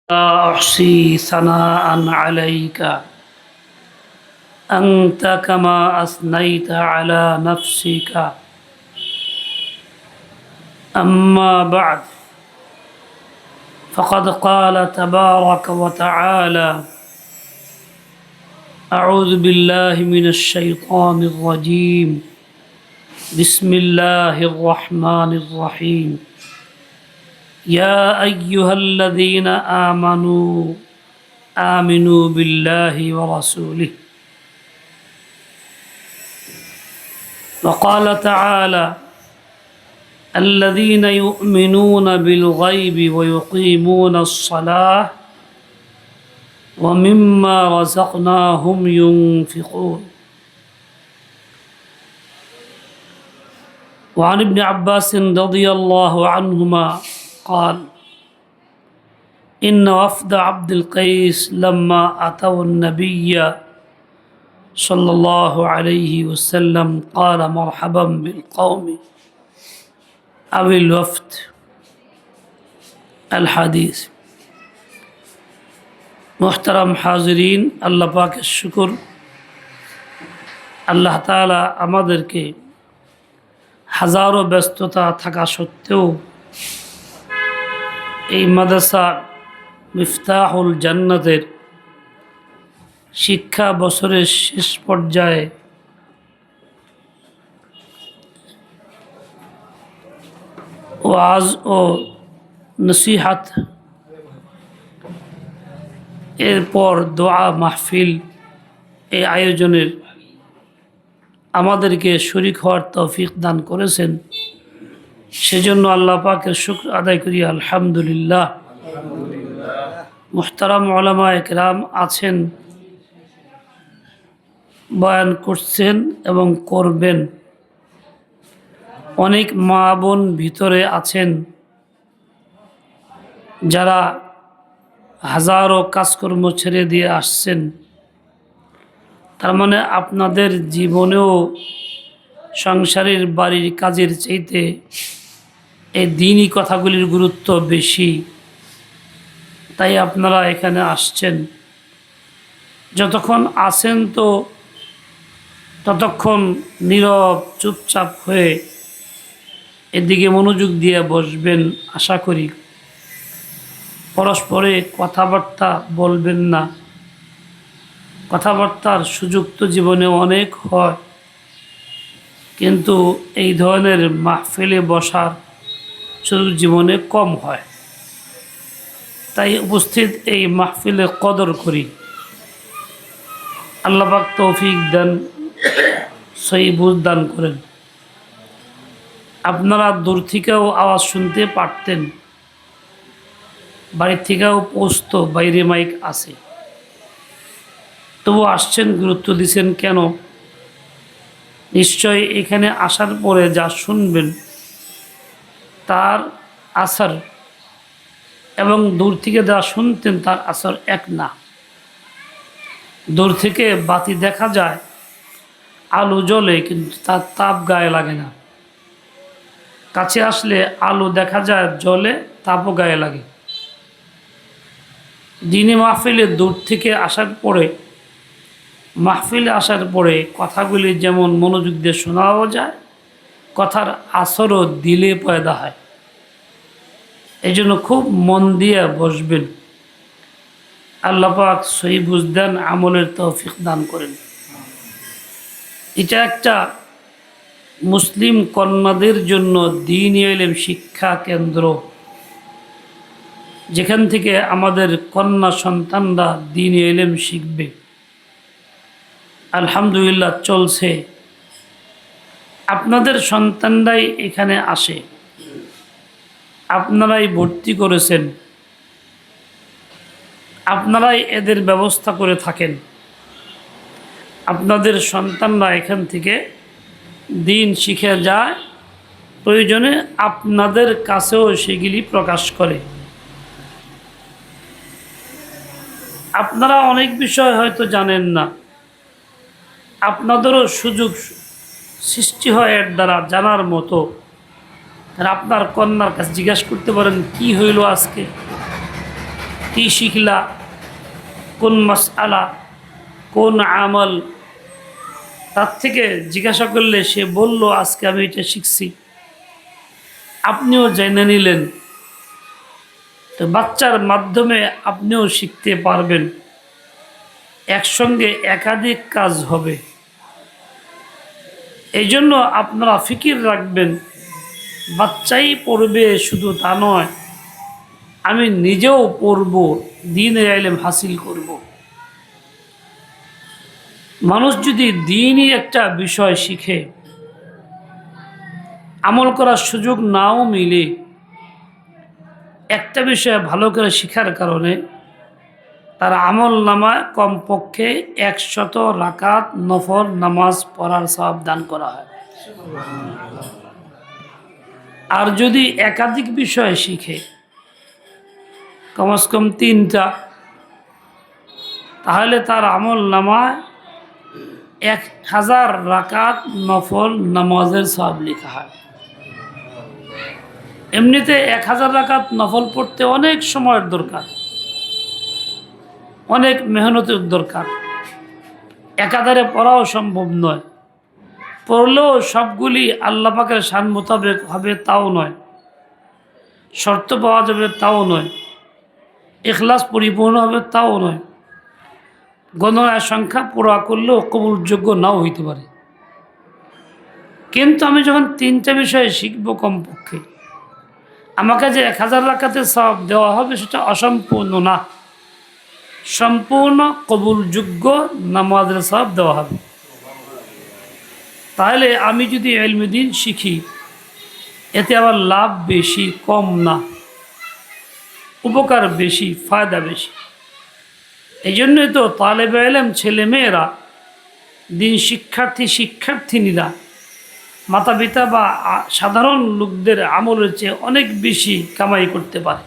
لا أحصي ثناء عليك أنت كما أثنيت على نفسك. أما بعد، فقد قال تبارك وتعالى: أعوذ بالله من الشيطان الرجيم. بسم الله الرحمن الرحيم. يا أيها الذين آمنوا بالله ورسوله. وقال تعالى: الذين يؤمنون بالغيب ويقيمون الصلاة ومما رزقناهم ينفقون. وعن ابن عباس رضي الله عنهما قال: إن وفد عبد القيس لما أتوا النبي صلى الله عليه وسلم قال: مرحبا بالقوم أو الوفد. الحديث। محترم حاضرین, আল্লাহ পাকের শুকর, আল্লাহ তাআলা আমাদেরকে হাজারো ব্যস্ততা থাকা সত্ত্বেও এই মাদ্রাসা মিফতাহুল জান্নাতের শিক্ষা বছরের শেষ পর্যায়ে ওয়াজ ও নসিহাত, এরপর দোয়া মাহফিল, এই আয়োজনের আমাদেরকে শরীক হওয়ার তৌফিক দান করেছেন। সেজন্য আল্লাহ পাকের শুকর আদায় করি, আলহামদুলিল্লাহ। মুহতারাম উলামায়ে কেরাম আছেন, বয়ান করছেন এবং করবেন। অনেক মা বোন ভিতরে আছেন যারা হাজারো কাজকর্ম ছেড়ে দিয়ে আসছেন। তার মানে আপনাদের জীবনেও সংসারের বাড়ির কাজের চাইতে এই দ্বীনি কথাগুলির গুরুত্ব বেশি, তাই আপনারা এখানে আসছেন। যতক্ষণ আসেন তো ততক্ষণ নীরব চুপচাপ হয়ে এদিকে মনোযোগ দিয়ে বসবেন। আশা করি পরস্পরে কথাবার্তা বলবেন না। কথাবার্তার সুযোগ তো জীবনে অনেক হয়, কিন্তু এই ধরনের মাহফিলে বসার সুযোগ জীবনে কম হয়। তাই উপস্থিত এই মাহফিলে কদর করি। আল্লাহ পাক তৌফিক দেন, সহি বুঝ দান করেন। আপনারা দূর থেকেও আওয়াজ শুনতে পারতেন, বাড়ির থেকেও পোস্ত, বাইরে মাইক আছে, তবু আসছেন, গুরুত্ব দিচ্ছেন কেন? নিশ্চয় এখানে আসার পরে যা শুনবেন তার আসর এবং দূর থেকে যা শুনতেন তার আসর এক না। দূর থেকে বাতি দেখা যায়, আলো জ্বলে, কিন্তু তার তাপ গায়ে লাগে না। কাছে আসলে আলো দেখা যায়, জ্বলে, তাপও গায়ে লাগে। দ্বীনি মাহফিলে দূর থেকে আসার পরে, মাহফিলে আসার পরে কথাগুলি যেমন মনোযোগ দিয়ে শোনাও যায়, কথার আসরও দিলে পয়দা হয়। এই জন্য খুব মন দিয়ে বসবেন। আল্লাহ পাক সহি বুঝ দেন, আমলের তৌফিক দান করেন। এটা একটা মুসলিম কন্যাদের জন্য দ্বীনি ইলম শিক্ষা কেন্দ্র, যেখান থেকে আমাদের কন্যা সন্তানরা দ্বীনি ইলম শিখবে। আলহামদুলিল্লাহ চলছে। আপনাদের সন্তানরাই এখানে আসে, আপনারাই ভর্তি করেছেন, আপনারাই এদের ব্যবস্থা করে থাকেন। আপনাদের সন্তানরা এখান থেকে দ্বীন শিখে যায়, প্রয়োজনে আপনাদের কাছেও সেগুলি প্রকাশ করে। আপনারা অনেক বিষয় হয়তো জানেন না, আপনাদেরও সুযোগ সৃষ্টি হয় এর দ্বারা জানার মতো। আর আপনার কন্যার কাছে জিজ্ঞাসা করতে পারেন, কি হইল আজকে, কি শিখলা, কোন মাসআলা, কোন আমল, তার থেকে জিজ্ঞাসা করলে সে বলল আজকে আমি এটা শিখছি, আপনিও জেনে নিলেন। তো বাচ্চার মাধ্যমে আপনিও শিখতে পারবেন, একসঙ্গে একাধিক কাজ হবে। এই জন্য আপনারা ফিকির রাখবেন, বাচ্চাই পড়বে শুধু তা নয়, আমি নিজেও পড়ব, দ্বীনের ইলম হাসিল করব। মানুষ যদি দ্বীনি একটা বিষয় শিখে, আমল করার সুযোগ নাও মিলে, একটা বিষয় ভালো করে শেখার কারণে তার আমল নামায় কমপক্ষে 100 রাকাত নফল নামাজ পড়ার সওয়াব দান করা হয়। আর যদি একাধিক বিষয় শিখে, কমস কম 3টা, তাহলে তার আমল নামায় 1000 রাকাত নফল নামাজের সওয়াব লেখা হয়। এমনিতে 1000 রাকাত নফল পড়তে অনেক সময়ের দরকার, অনেক মেহনতের দরকার, একাধারে পড়াও সম্ভব নয়। পড়লেও সবগুলি আল্লাহ পাকের শান মোতাবেক হবে তাও নয়, শর্ত পাওয়া যাবে তাও নয়, ইখলাস পরিপূর্ণ হবে তাও নয়, গণনার সংখ্যা পুরা করলেও কবুলযোগ্য নাও হইতে পারে। কিন্তু আমি যখন 3টা বিষয়ে শিখবো কমপক্ষে, আমাকে যে 1000 রাকাতের সওয়াব দেওয়া হবে সেটা অসম্পূর্ণ না, সম্পূর্ণ কবুলযোগ্য নামাজের সওয়াব দেওয়া হবে। তাহলে আমি যদি ইলমে দ্বীন শিখি, এতে আবার লাভ বেশি, কম না, উপকার বেশি, ফায়দা বেশি। এই জন্যই তো তালেবে ইলম ছেলেমেয়েরা, দ্বীন শিক্ষার্থীনীরা মাতা পিতা বা সাধারণ লোকদের আমলের চেয়ে অনেক বেশি কামাই করতে পারে।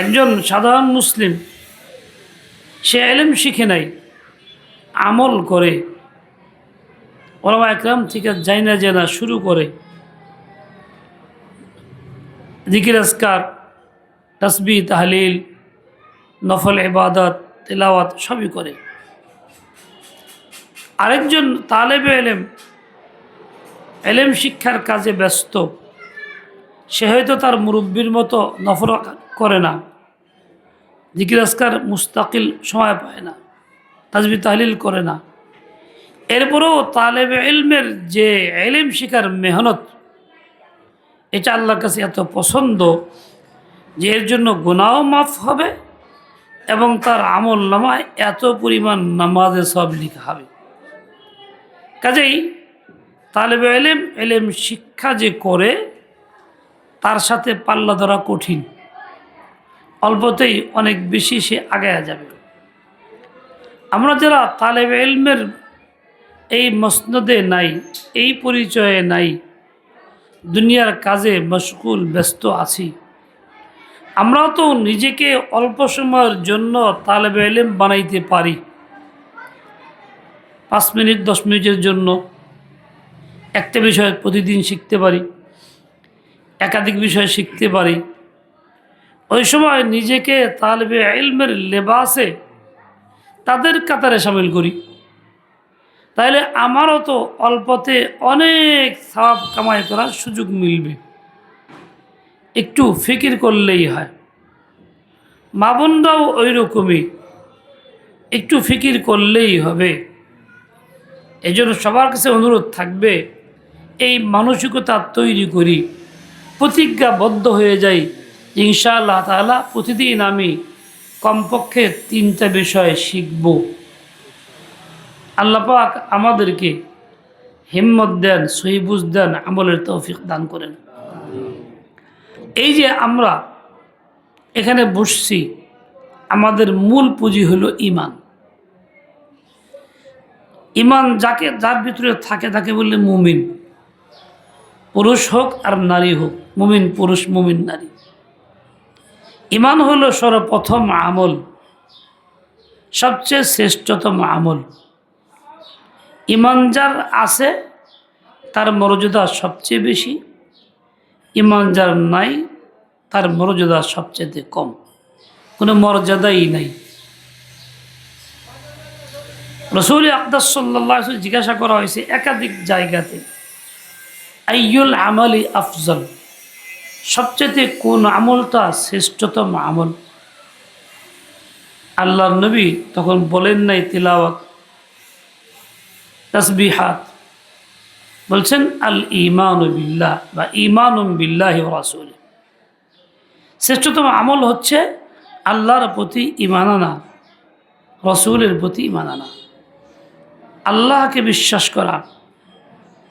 একজন সাধারণ মুসলিম, সে ইলম শিখে নাই, আমল করে, ওলামা একরাম থেকে জানা জানা শুরু করে, জিকির আজকার, তাসবিহ তাহলিল, নফল ইবাদত, তিলাওয়াত সবই করে। আরেকজন তালেবে ইলম ইলম শিক্ষার কাজে ব্যস্ত, সে হয়তো তার মুরব্বির মতো নফল করে না, জিকির আজকার মুস্তাকিল সময় পায় না, তাসবিহ তাহলিল করে না। এরপরেও তালেবে ইলমের যে ইলম শিখার মেহনত, এটা আল্লাহর কাছে এত পছন্দ যে এর জন্য গুনাহও মাফ হবে এবং তার আমল নামায় এত পরিমাণ নামাজের সওয়াব লেখা হবে। কাজেই তালেবে ইলম শিক্ষা যে করে, তার সাথে পাল্লা ধরা কঠিন, অল্পতেই অনেক বেশি সে আগায়া যাবে। আমরা যারা তালেবে ইলমের এই মসনদে নাই, এই পরিচয়ে নাই, দুনিয়ার কাজে মশগুল ব্যস্ত আছি, আমরাও তো নিজেকে অল্প সময়ের জন্য তালেবে ইলম বানাইতে পারি। 5 মিনিট 10 মিনিটের জন্য একটা বিষয় প্রতিদিন শিখতে পারি, একাধিক বিষয় শিখতে পারি। ওই সময় নিজেকে তালেবে ইলমের লেবাসে তাদের কাতারে সামিল করি, তাহলে আমারও তো অল্পতে অনেক সওয়াব কামাই করার সুযোগ মিলবে। একটু ফিকির করলেই হয়। মা বোনরাও ওই রকমই, একটু ফিকির করলেই হবে। এই জন্য সবার কাছে অনুরোধ থাকবে, এই মানসিকতা তৈরি করি, প্রতিজ্ঞাবদ্ধ হয়ে যাই, ইনশাআল্লাহ তাআলা প্রতিদিন আমি কমপক্ষে 3টা বিষয় শিখব। আল্লাহ পাক আমাদেরকে হিম্মত দেন, সহি বুঝ দেন, আমলের তৌফিক দান করেন। এই যে আমরা এখানে বসছি, আমাদের মূল পুঁজি হলো ঈমান। ঈমান যার ভিতরে থাকে তাকে বললে মুমিন, পুরুষ হোক আর নারী হোক, মুমিন পুরুষ মুমিন নারী। ঈমান হলো সর্বপ্রথম আমল, সবচেয়ে শ্রেষ্ঠতম আমল। ঈমান যার আছে তার মর্যাদা সবচেয়ে বেশি, ঈমান যার নাই তার মর্যাদা সবচেয়ে কম, কোনো মর্যাদাই নাই। রাসূল আকরাম সাল্লাল্লাহু আলাইহি ওয়াসাল্লাম জিজ্ঞাসা করা হয়েছে একাধিক জায়গাতে, আইয়ুল আমালি আফজল, সবচেয়ে কোন আমলটা শ্রেষ্ঠতম আমল? আল্লাহর নবী তখন বলেন নাই তিলাওয়াত, তাসবিহাত, বলছেন আল ঈমানু বিল্লাহ বা ঈমানুম বিল্লাহি ওয়া রাসূলিহি। শ্রেষ্ঠতম আমল হচ্ছে আল্লাহর প্রতি ঈমান আনা, রসুলের প্রতি ঈমান আনা, আল্লাহকে বিশ্বাস করা,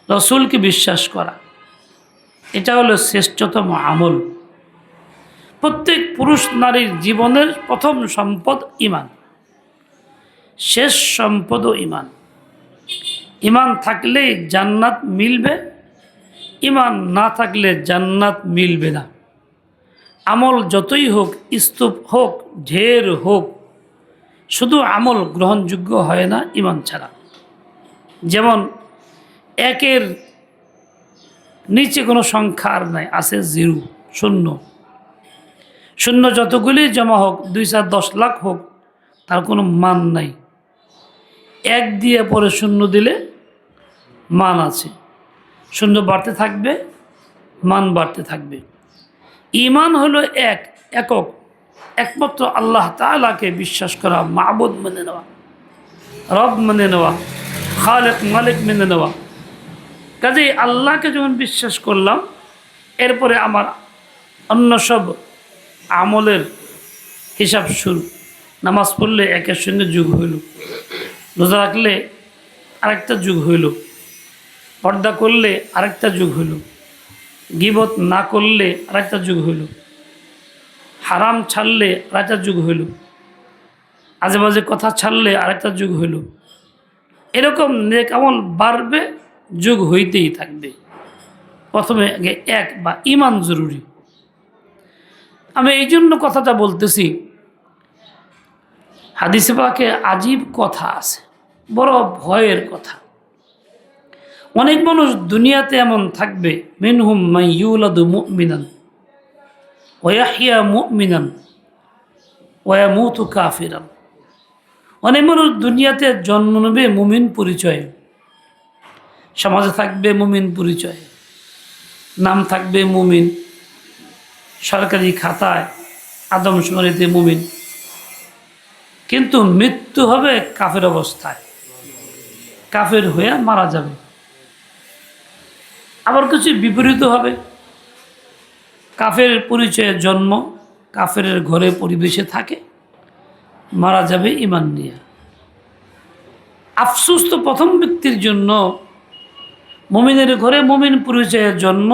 রসুলকে বিশ্বাস করা, এটা হলো শ্রেষ্ঠতম আমল। প্রত্যেক পুরুষ নারীর জীবনের প্রথম সম্পদ ঈমান, শেষ সম্পদও ঈমান। ঈমান থাকলে জান্নাত মিলবে, ঈমান না থাকলে জান্নাত মিলবে না। আমল যতই হোক, স্তূপ হোক, ঢের হোক, শুধু আমল গ্রহণযোগ্য হয় না ঈমান ছাড়া। যেমন একের নিচে কোনো সংখ্যা আর নাই, আছে জিরো, শূন্য। শূন্য যতগুলি জমা হোক, 2-10 লাখ হোক, তার কোনো মান নাই। এক দিয়ে পরে শূন্য দিলে মান আছে, শূন্য বাড়তে থাকবে, মান বাড়তে থাকবে। ঈমান হলো একক, একমাত্র আল্লাহ তাআলাকে বিশ্বাস করা, মাবুদ মেনে নেওয়া, রব মেনে নেওয়া, খালেক মালিক মেনে নেওয়া। কাজেই আল্লাহকে যখন বিশ্বাস করলাম, এরপরে আমার অন্য সব আমলের হিসাব শুরু। নামাজ পড়লে একের সঙ্গে যুগ হইল, রোজা রাখলে আরেকটা যুগ হইল, পর্দা করলে আরেকটা যুগ হইল, গীবত না করলে আরেকটা যুগ হইল, হারাম ছাড়লে আরেকটা যুগ হইল, আজে বাজে কথা ছাড়লে আরেকটা যুগ হইল। এরকম নেক আমল বাড়বে, যুগ হইতেই থাকবে। প্রথমে আগে এক বা ঈমান জরুরি। আমি এই জন্য কথাটা বলতেছি, হাদিসে পাকে আজীব কথা আছে, বড় ভয়ের কথা। অনেক মানুষ দুনিয়াতে এমন থাকবে, মিনহুম মান ইউলাদু মুমিনান ওয়া ইয়াহইয়া মুমিনান ওয়া ইয়ামুতু কাফিরান। অনেক মানুষ দুনিয়াতে জন্ম নেবে মুমিন পরিচয়ে, সমাজে থাকবে মুমিন পরিচয়ে, নাম থাকবে মুমিন, সরকারি খাতায় আদমশুমারিতে মুমিন, কিন্তু মৃত্যু হবে কাফের অবস্থায়, কাফের হয়ে মারা যাবে। আবার কিছু বিপরীত হবে, কাফের পরিচয়ে জন্ম, কাফের ঘরে পরিবেশে থাকে, মারা যাবে ঈমান নিয়ে। আফসোস তো প্রথম ব্যক্তির জন্য, মুমিনের ঘরে মুমিন পরিচয়ে জন্ম,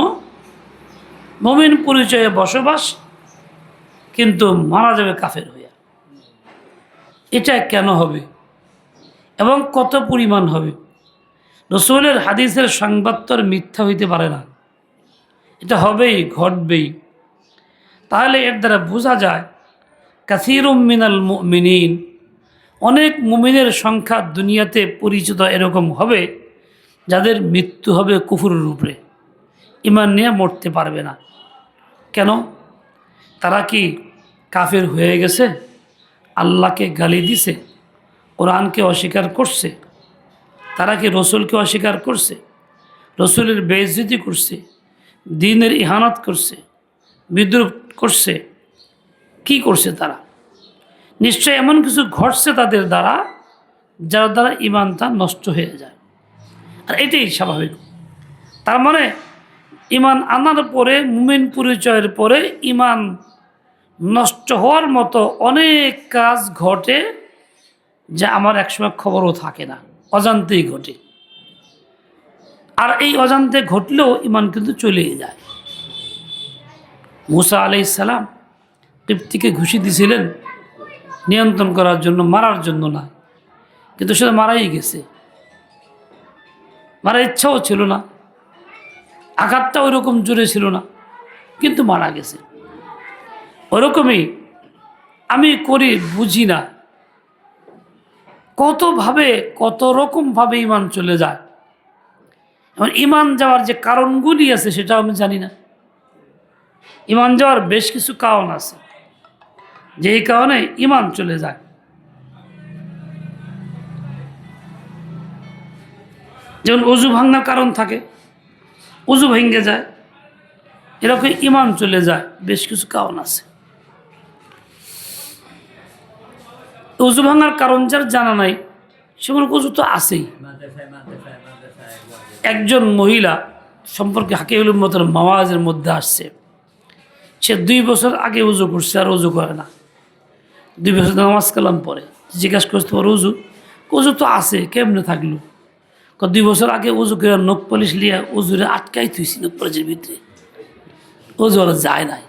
মুমিন পরিচয়ে বসবাস, কিন্তু মারা যাবে কাফের হয়ে। এটা কেন হবে এবং কত পরিমাণ হবে? রসুলের হাদিসের সংবাদ তো আর মিথ্যা হইতে পারে না, এটা হবেই, ঘটবেই। তাহলে এর দ্বারা বোঝা যায় কাসীরুম মিনাল মুমিনিন, অনেক মুমিনের সংখ্যা দুনিয়াতে পরিচিত এরকম হবে যাদের মৃত্যু হবে কুফরের উপরে, ঈমান নিয়ে মরতে পারবে না। কেন? তারা কি কাফের হয়ে গেছে? আল্লাহকে গালি দিছে, কোরআনকে অস্বীকার করছে, তারা কি রসুলকে অস্বীকার করছে, রসুলের বেইজ্জতি করছে, দ্বীনের ইহানাত করছে, বিদ্রুপ করছে? কি করছে তারা? নিশ্চয় এমন কিছু ঘটছে তাদের দ্বারা, যার দ্বারা ঈমানটা নষ্ট হয়ে যায়। আর এটাই স্বাভাবিক। তার মানে ঈমান আনার পরে, মুমিন পরিচয়ের পরে ঈমান নষ্ট হওয়ার মতো অনেক কাজ ঘটে, যা আমার একসময় খবরও থাকে না, অজান্তেই ঘটে। আর এই অজান্তে ঘটলেও ঈমান কিন্তু চলেই যায়। মুসা আলাইহিস সালাম কিপ্তিকে ঘুষি দিয়েছিলেন নিয়ন্ত্রণ করার জন্য, মারার জন্য না, কিন্তু সেটা মারাই গেছে। মারার ইচ্ছাও ছিল না, আঘাতটা ওই রকম জোরে ছিল না, কিন্তু মারা গেছে। ওরকমই আমি করি বুঝি না, কতভাবে কত রকমভাবে ঈমান চলে যায়। এবং ঈমান যাওয়ার যে কারণগুলি আছে সেটাও আমি জানি না। ইমান যাওয়ার বেশ কিছু কারণ আছে, যেই কারণে ইমান চলে যায়। যেমন অজু ভাঙার কারণ থাকে, অজু ভেঙে যায়, এরকম ইমান চলে যায়, বেশ কিছু কারণ আছে। অজু ভাঙার কারণ যার জানা নাই, সেগুলো অজু তো আছেই। একজন মহিলা সম্পর্কে হাকিউল মতের মাওয়াজের মধ্যে আসছে, সে 2 বছর আগে উজু করছে আর উজু করে না, 2 বছর নামাজ কালাম পরে। জিজ্ঞাসা করতে পারো উজু, উজু তো আছে, কেমনে থাকলো? 2 বছর আগে উজু করে নখ পলিশ লিয়া উজুরে আটকাই থুইছি নখ পলিশের ভিতরে, উজু আর যায় নাই।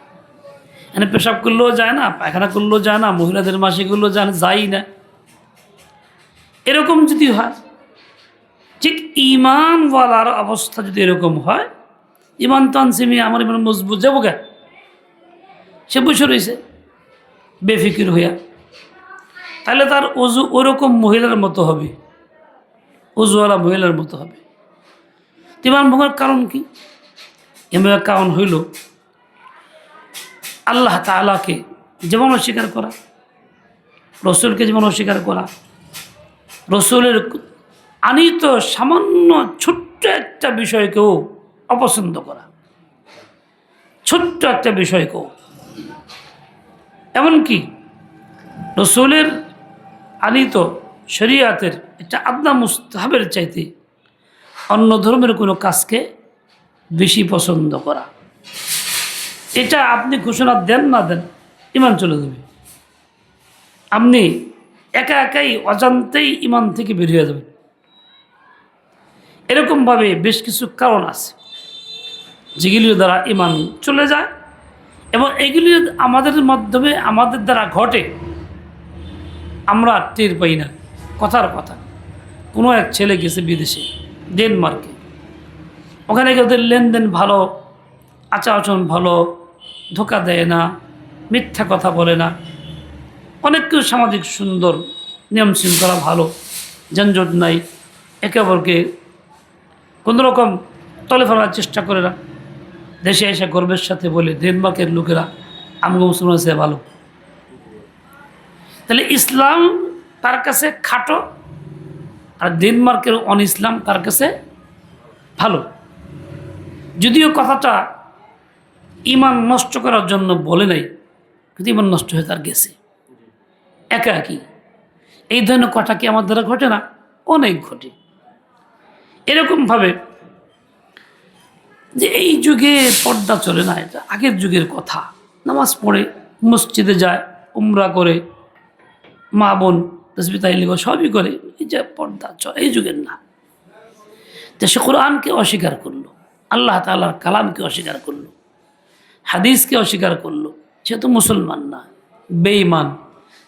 এনে পেশাব করলেও যায় না, পায়খানা করলেও যায় না, মহিলাদের মাসে করলেও যায় না, যাই না। এরকম যদি হয়, ঠিক ইমানওয়ালার অবস্থা যদি এরকম হয়, ইমান তো আনছি আমার ইমান মজবুত যাবো গে, সে বসে রয়েছে বেফিকির হইয়া, তাহলে তার অজু ওরকম মহিলার মতো হবে, অজুওয়ালা মহিলার মতো হবে। ইমান ভাঙার কারণ কি? এমন কারণ হইল আল্লাহ তাআলাকে যেমন অস্বীকার করা, রসুলকে যেমন অস্বীকার করা, রসুলের আনিত সামান্য ছোট্ট একটা বিষয়কেও অপছন্দ করা, ছোট্ট একটা বিষয়কেও। এমনকি রসুলের আনিত শরীয়তের একটা আদনা মুস্তাহাবের চাইতে অন্য ধর্মের কোনো কাজকে বেশি পছন্দ করা, এটা আপনি ঘোষণা দেন না দেন, ইমান চলে যাবে। আপনি একা একাই অজান্তেই ইমান থেকে বের হয়ে যাবেন। এরকমভাবে বেশ কিছু কারণ আছে যেগুলির দ্বারা ইমান চলে যায়, এবং এগুলি আমাদের মাধ্যমে আমাদের দ্বারা ঘটে, আমরা টের পাই না। কথার কথা, কোনো এক ছেলে গেছে বিদেশে, ডেনমার্কে, ওখানে ওদের লেনদেন ভালো, আচার আচরণ ভালো, ধোকা দেয় না, মিথ্যা কথা বলে না, অনেক কিছু সামাজিক সুন্দর, নিয়ম শৃঙ্খলা ভালো, যানজট নাই, একে অপরকে কোনোরকম তলে ফেলার চেষ্টা করে না। দেশে এসে গর্বের সাথে বলে ডেনমার্কের লোকেরা আমগো মুসলমান সে ভালো। তাহলে ইসলাম তার কাছে খাটো, আর ডেনমার্কের অন ইসলাম তার কাছে ভালো। যদিও কথাটা ইমান নষ্ট করার জন্য বলে নাই, কিন্তু ইমান নষ্ট হয়ে তার গেছে একা একই। এই ধরনের কথা কি আমার দ্বারা ঘটে না? অনেক ঘটে। এরকমভাবে যে এই যুগে পর্দা চলে না, এটা আগের যুগের কথা। নামাজ পড়ে, মসজিদে যায়, উমরা করে, মা বোন তসবিহ তাহলিল সবই করে, এই যে পর্দা চলে, এই যুগের না। তো সে কোরআনকে অস্বীকার করলো, আল্লাহ তাআলার কালামকে অস্বীকার করলো, হাদিসকে অস্বীকার করলো, সে তো মুসলমান না, বেঈমান।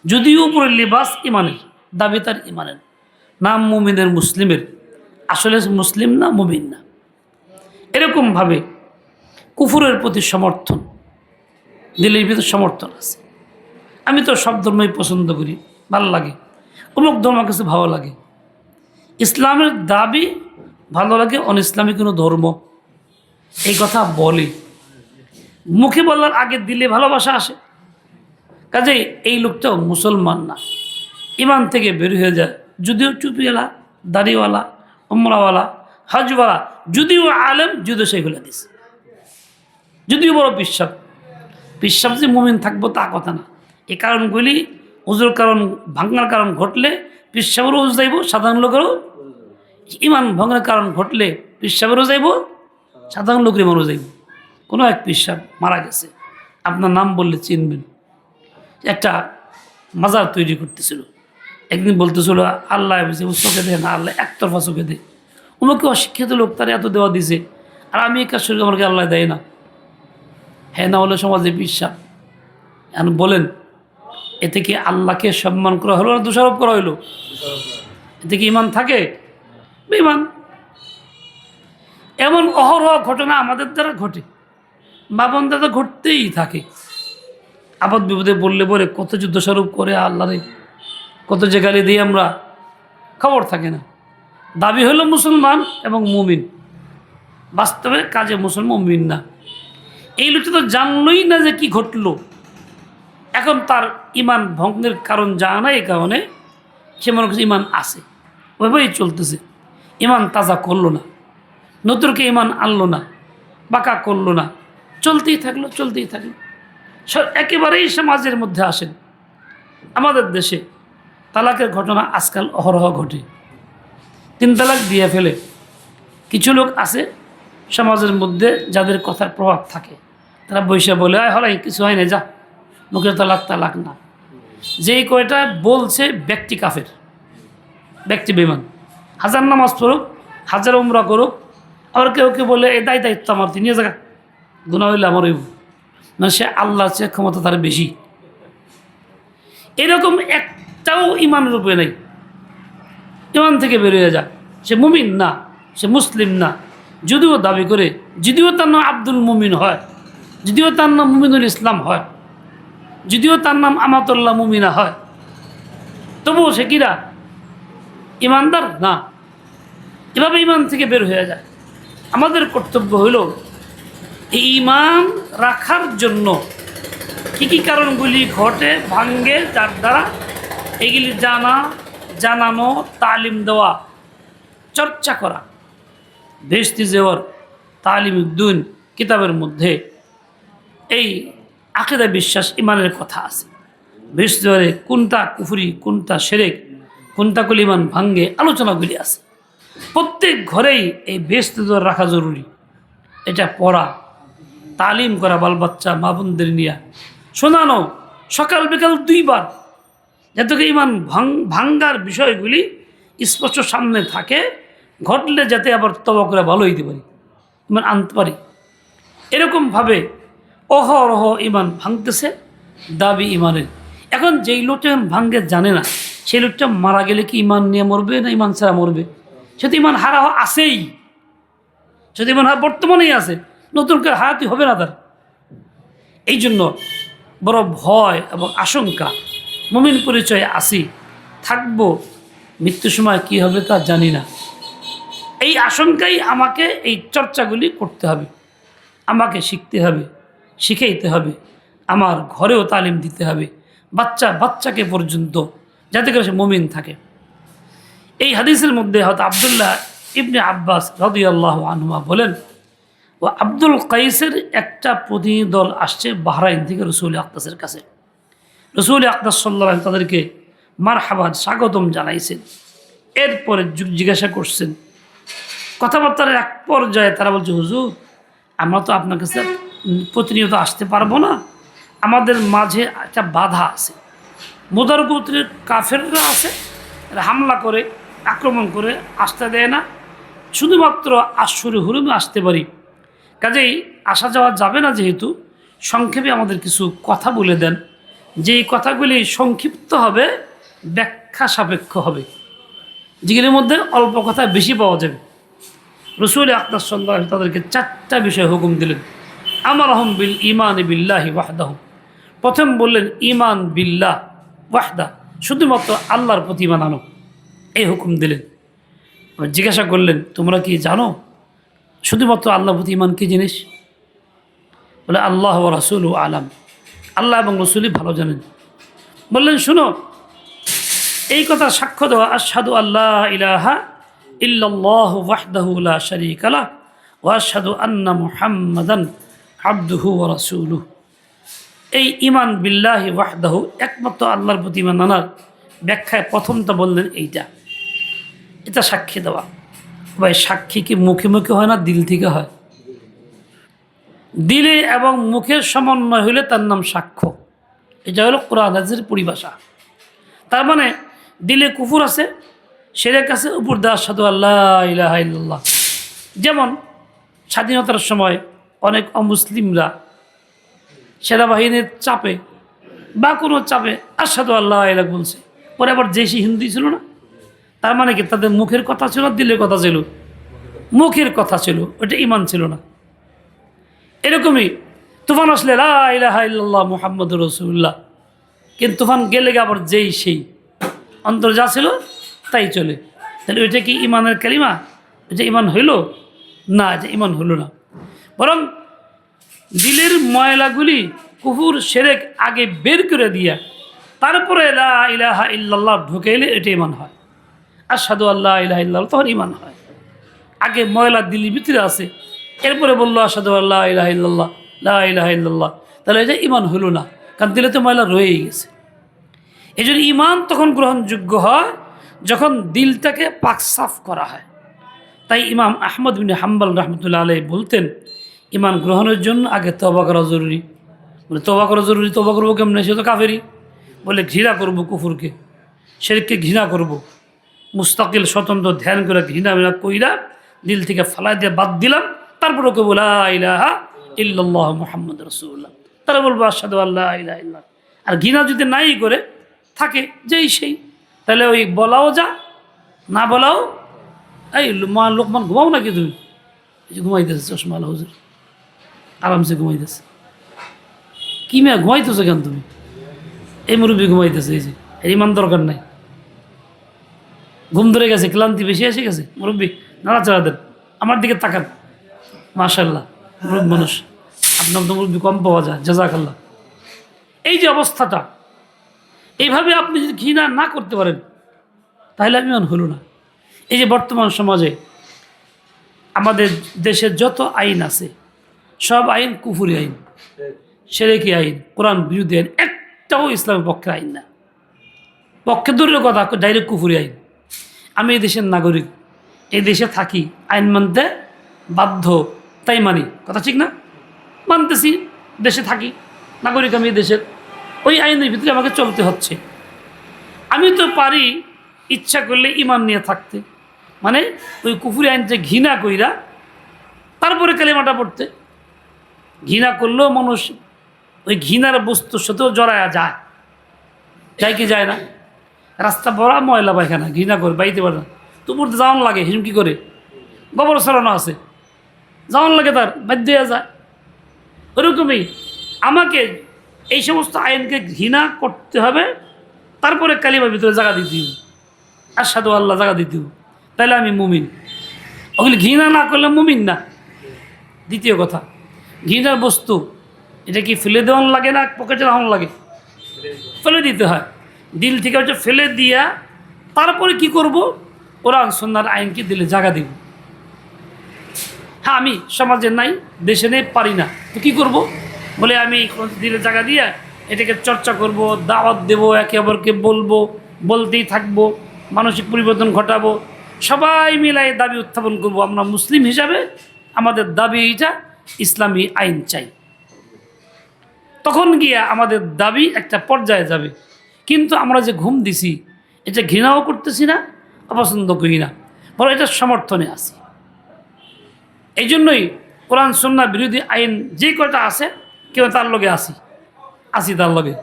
যদিও উপরে লিবাস ইমানের, দাবি তার ইমানের, নাম মুমিনের, মুসলিমের, আসলে মুসলিম না, মুমিন না। এরকমভাবে কুফুরের প্রতি সমর্থন, দিলের ভিতরে সমর্থন আছে। আমি তো সব ধর্মই পছন্দ করি, ভালো লাগে, অমুক ধর্ম কাছে ভালো লাগে। ইসলামের দাবি ভালো লাগে, অন ইসলামী কোনো ধর্ম, এই কথা বলে, মুখে বলার আগে দিলে ভালোবাসা আসে। কাজেই এই লোকটাও মুসলমান না, ইমান থেকে বের হয়ে যায়। যদিও টুপিওয়ালা, দাড়িওয়ালা, উমরাওয়ালা, হজওয়ালা, যদিও আলেম, যদিও সেইগুলো দিস, যদিও বড় পিসাব যে মুমিন থাকবো তা কথা না। এই কারণগুলি উজুর কারণ ভাঙার কারণ ঘটলে পিসাবেরও উজ যাইব, সাধারণ লোকেরও। ইমান ভাঙার কারণ ঘটলে পিসাবেরও যাইব, সাধারণ লোকের ইমানও যাইব। কোনো এক পিসাব মারা গেছে, আপনার নাম বললে চিনবেন। একটা মাজার তৈরি করতেছিল, একদিন বলতেছিল আল্লাহ চোখে দেয় না, আল্লাহ একতরফা চোখে দেয়। উনাকে অশিক্ষিত লোক তার এত দেওয়া দিছে, আর আমি এই কাজ শুরু আমাকে আল্লাহ দেয় না। হ্যাঁ, না হলে সমাজে বিশ্বাস। এখন বলেন, এতে কি আল্লাহকে সম্মান করা হলো না দোষারোপ করা হইল? এতে কি ইমান থাকে? বেঈমান। এমন অহরহ ঘটনা আমাদের দ্বারা ঘটে, বাবন দ্বারা ঘটতেই থাকে। আপদ বিপদে বললে পরে কত যে দোষারোপ করে আল্লাহরে, কত যে গালি দিই আমরা, খবর থাকে না। দাবি হলো মুসলমান এবং মুমিন, বাস্তবে কাজে মুসলমান মুমিন না। এই লোকটা তো জানলই না যে কি ঘটলো। এখন তার ইমান ভঙ্গের কারণ জানা না, এই কারণে সে মনে করছে ইমান আছে, ওইভাবেই চলতেছে। ইমান তাজা করলো না, নতুনকে ইমান আনলো না, বাঁকা করলো না, চলতেই থাকলো। একেবারেই সমাজের মধ্যে আসেন আমাদের দেশে তালাকের ঘটনা আজকাল অহরহ ঘটে। 3 তালাক দিয়ে ফেলে কিছু লোক আছে সমাজের মধ্যে, যাদের কথার প্রভাব থাকে, তারা বৈশা বলে আয় হলাই কিছু হয় না, যা মুখের তালাক না। যেই কয়টা বলছে ব্যক্তি কাফের, ব্যক্তি বেমান, হাজার নামাজ পড়ুক, হাজার উমরা করুক, আবার কেউ কেউ বলে এ দায়িত্ব আমার, তিনি জায়গা গুনাহ হইলে আমার হইব, মানে সে আল্লাহর চেয়ে ক্ষমতা তার বেশি। এরকম একটাও ইমান রূপে নেই, ইমান থেকে বেরিয়ে যায়। সে মুমিন না, সে মুসলিম না, যদিও দাবি করে, যদিও তার নাম আব্দুল মুমিন হয়, যদিও তার নাম মুমিনুল ইসলাম হয়, যদিও তার নাম আমাতুল্লাহ মুমিনা হয়, তবুও সে কিরা ইমানদার না। এভাবে ইমান থেকে বের হয়ে যায়। আমাদের কর্তব্য হইল এই ইমান রাখার জন্য কী কী কারণগুলি ঘটে ভাঙ্গে, যার দ্বারা এগুলি জানানো, তালিম দেওয়া, চর্চা করা। বেহেশতি জেওয়ার তালিম উদ্দিন কিতাবের মধ্যে এই আকীদা বিশ্বাস ইমানের কথা আছে। বেহেশতি জেওয়ারে কোনটা কুফরি, কোনটা শিরক, কোনটা করলে ইমান ভাঙ্গে, আলোচনাগুলি আছে। প্রত্যেক ঘরেই এই বেহেশতি জেওয়ার রাখা জরুরি। এটা পড়া, তালিম করা, বাল বাচ্চা মা বোনদের নিয়ে শোনানো, সকাল বিকাল 2 বার, যাতে ইমান ভাঙ্গার বিষয়গুলি স্পষ্ট সামনে থাকে, ঘটলে যাতে আবার তওবা করে ভালো হইতে পারি, ইমান আনতে পারি। এরকমভাবে অহরহ ইমান ভাঙতেছে, দাবি ইমানের। এখন যেই লোকটা ভাঙ্গে জানে না, সেই লোকটা মারা গেলে কি ইমান নিয়ে মরবে না ইমান ছাড়া মরবে? সে তো ইমান হারা আছেই, সে তো ইমান হারা বর্তমানেই আছে, নতুন করে হারাতে হবে না তার। এই জন্য বড় ভয় এবং আশঙ্কা, মুমিন পরিচয়ে আসি, থাকবো, মৃত্যুর সময় কি হবে তা জানি না। এই আশঙ্কাই আমাকে এই চর্চাগুলি করতে হবে, আমাকে শিখতে হবে, শিখাইতে হবে, আমার ঘরেও তালিম দিতে হবে, বাচ্চাকে পর্যন্ত, যাতে করে সে মুমিন থাকে। এই হাদিসের মধ্যে হয়তো আব্দুল্লাহ ইবনে আব্বাস রাদিয়াল্লাহু আনহুমা বলেন, ও আব্দুল কাইসের একটা প্রতিনিধি দল আসছে বাহরাইন থেকে রসুল আকদাসের কাছে। রসুল আকদাস সাল্লাল্লাহু আলাইহি তাদেরকে মারহাবা, স্বাগতম জানাইছেন। এরপরে জিজ্ঞাসা করছেন, কথাবার্তার এক পর্যায়ে তারা বলছে, হুজুর আমরা তো আপনার কাছে প্রতিনিয়ত আসতে পারবো না, আমাদের মাঝে একটা বাধা আছে। মুদার গোত্রের কাফেররা আছে, হামলা করে, আক্রমণ করে আসতে দেয় না, শুধুমাত্র আশহুরে হুরুমে আসতে পারি। কাজেই আসা যাওয়া যাবে না, যেহেতু সংক্ষেপে আমাদের কিছু কথা বলে দেন, যেই কথাগুলি সংক্ষিপ্ত হবে, ব্যাখ্যা সাপেক্ষ হবে, যেগুলির মধ্যে অল্প কথা বেশি পাওয়া যাবে। রসুল আকদাস সাল্লাল্লাহু আলাইহি তাদেরকে 4টা বিষয় হুকুম দিলেন। আমারহুম বিল ঈমান বিল্লাহি ওয়াহদাহু, প্রথম বললেন ঈমান বিল্লাহ ওয়াহদা, শুধুমাত্র আল্লাহর প্রতি ঈমান আনো, এই হুকুম দিলেন। জিজ্ঞাসা করলেন, তোমরা কি জানো শুধুমাত্র আল্লাহর প্রতি ঈমান কী জিনিস? বলে, আল্লাহ ওয়া রাসূলু আলাম, আল্লাহ এবং রসুলই ভালো জানেন। বললেন, শুনো, এই কথা সাক্ষ্য দেওয়া, আশহাদু আল্লাহ ইলাহা ইল্লাল্লাহু ওয়াহদাহু লা শারীকা লাহু ওয়া আশহাদু আন্না মুহাম্মাদান আবদুহু ওয়া রাসূলুহু। এই ঈমান বিল্লাহি ওয়াহদাহু, একমাত্র আল্লাহর প্রতি ঈমান আনার ব্যাখ্যায় প্রথমটা বললেন এইটা, এটা সাক্ষী দেওয়া। ভাই, সাক্ষী কি মুখে মুখে হয় না, দিল থেকে হয়? দিলে এবং মুখের সমন্বয় হইলে তার নাম সাক্ষ্য। এটা হলো কোরআন হাদিসের পরিভাষা। তার মানে দিলে কুফর আছে, শিরক আছে, উপর দিয়ে আশহাদু আল্লাহ ইলাহা ইল্লাল্লাহ। যেমন স্বাধীনতার সময় অনেক অমুসলিমরা সেনাবাহিনীর চাপে বা কোনো চাপে আশহাদু আল্লাহ ইলাহা বলছে, পরে আবার দেশি হিন্দু ছিল না। তার মানে কি তাদের মুখের কথা ছিল, দিলের কথা ছিল? মুখের কথা ছিল, ওটা ঈমান ছিল না। এরকমই তুফান আসলে লা ইলাহা ইল্লাল্লাহ মুহাম্মাদুর রাসূলুল্লাহ, কিন্তু তুফান গেলে আবার যেই সেই, অন্তর যা ছিল তাই চলে। তাহলে ওইটা কি ঈমানের কালিমা? এটা ঈমান হইল না, এটা ঈমান হইল না। বরং দিলের ময়লাগুলি কুফুর শিরক আগে বের করে দিয়া তারপরে লা ইলাহা ইল্লাল্লাহ ঢুকাইলে এটা ঈমান হয়। আশহাদু আল্লা ইলাহা ইল্লাল্লাহ তখন ঈমান হয়। আগে ময়লা দিলের ভিতরে আছে, এরপরে বললো আশহাদু আল্লা ইলাহা ইল্লাল্লাহ লা ইলাহা ইল্লাল্লাহ, তাহলে এটা ঈমান হলো না, কারণ দিলে তো ময়লা রয়েই গেছে। এই জন্য ঈমান তখন গ্রহণযোগ্য হয় যখন দিলটাকে পাক সাফ করা হয়। তাই ইমাম আহমদ বিন হাম্বল রহমতুল্লাহ আলাইহি বলতেন ঈমান গ্রহণের জন্য আগে তওবা করা জরুরি। বলে তওবা করা জরুরি, তওবা করবো কেমনে, সে তো কাফেরই। বলে ঘৃণা করবো কুফুরকে, শিরককে ঘৃণা করব, মুস্তাকিল স্বতন্ত্র ধ্যান করে ঘৃণা কইরা দিল থেকে ফালাই দিয়ে বাদ দিলাম, তারপরে ওকে বলা ইলাহা ইল্লাল্লাহ মুহাম্মদ রাসূলুল্লাহ, তারা বলবো আশহাদু আল্লা ইলাহা ইল্লাল্লাহ। আর ঘৃণা যদি নাই করে থাকে যেই সেই, তাহলে ওই বলাও যা, না বলাও। এই লোকমান ঘুমাও নাকি তুমি? এই যে ঘুমাইতেছে চশমা আলা হুজুর, আরামসে ঘুমাইতেছে। কি মেয়ে ঘুমাইতেছো কেন তুমি? এই মুরব্বী ঘুমাইতেছে, এই যে এর ইমান দরকার নাই, ঘুম ধরে গেছে, ক্লান্তি বেশি এসে গেছে। মুরব্বী নাড়াচাড়া দেন, আমার দিকে তাকান। মাশাআল্লাহ, মুরব্বী মানুষ, আপনার তো মুরব্বী কম পাওয়া যায়, জাযাকাল্লাহ। এই যে অবস্থাটা, এইভাবে আপনি যদি ঘৃণা না করতে পারেন তাহলে ঈমান হলো না। এই যে বর্তমান সমাজে আমাদের দেশে যত আইন আছে সব আইন কুফরি আইন, শিরকি আইন, কোরআন বিরোধী আইন, একটাও ইসলামের পক্ষে আইন না। পক্ষে দূরের কথা, ডাইরেক্ট কুফরি আইন। আমি এই দেশের নাগরিক, এই দেশে থাকি, আইন মানতে বাধ্য, তাই মানি, কথা ঠিক না? মানতেছি, দেশে থাকি, নাগরিক আমি এই দেশের, ওই আইনের ভিতরে আমাকে চলতে হচ্ছে। আমি তো পারি ইচ্ছা করলে ঈমান নিয়ে থাকতে, মানে ওই কুফরি আইনকে ঘৃণা কইরা তারপরে কালিমাটা পড়তে। ঘৃণা করলেও মানুষ ওই ঘৃণার বস্তুর সাথেও জড়ায়া যায়, যায় কি যায় না? রাস্তা বড়া ময়লা পায়খানা, ঘৃণা করে বাইতে পারে না, তুপুর যাওয়ান লাগে, হিম কি করে, গোবর ছড়ানো আছে, যাওয়ান লাগে, তার বাধ্য হয়ে যায়। ওরকমই আমাকে এই সমস্ত আইনকে ঘৃণা করতে হবে, তারপরে কালিমার ভিতরে জায়গা দিতে হবে, আশহাদু আল্লাহ জায়গা দিতে হবে, তাহলে আমি মুমিন। ওগুলি ঘৃণা না করলে মুমিন না। দ্বিতীয় কথা, ঘৃণার বস্তু এটা কি ফেলে দেওয়ান লাগে না পকেটে রাখান লাগে? ফেলে দিতে হয়। দিল থেকে হচ্ছে ফেলে দিয়া তারপরে কি করব, কোরআন সুন্নাহর আইনকে দিলে জায়গা দিব। হ্যাঁ, আমি সমাজে নাই, দেশে নেই, পারি না, তো কী করব? বলে আমি দিলে জায়গা দিয়ে এটাকে চর্চা করব, দাওয়াত দেব, একে অপরকে বলবো, বলতেই থাকবো, মানসিক পরিবর্তন ঘটাবো, সবাই মিলাই দাবি উত্থাপন করব। আমরা মুসলিম হিসাবে আমাদের দাবি এইটা, ইসলামী আইন চাই। তখন গিয়ে আমাদের দাবি একটা পর্যায়ে যাবে। কিন্তু আমরা যে ঘুম দিছি, এটা ঘৃণাও করতেছি না, অপছন্দ করি না, বরং এটার সমর্থনে আছি। এই জন্যই কোরআন সুন্নাহ বিরোধী আইন যে কয়টা আছে, কেউ তার লগে আসি তার লগে,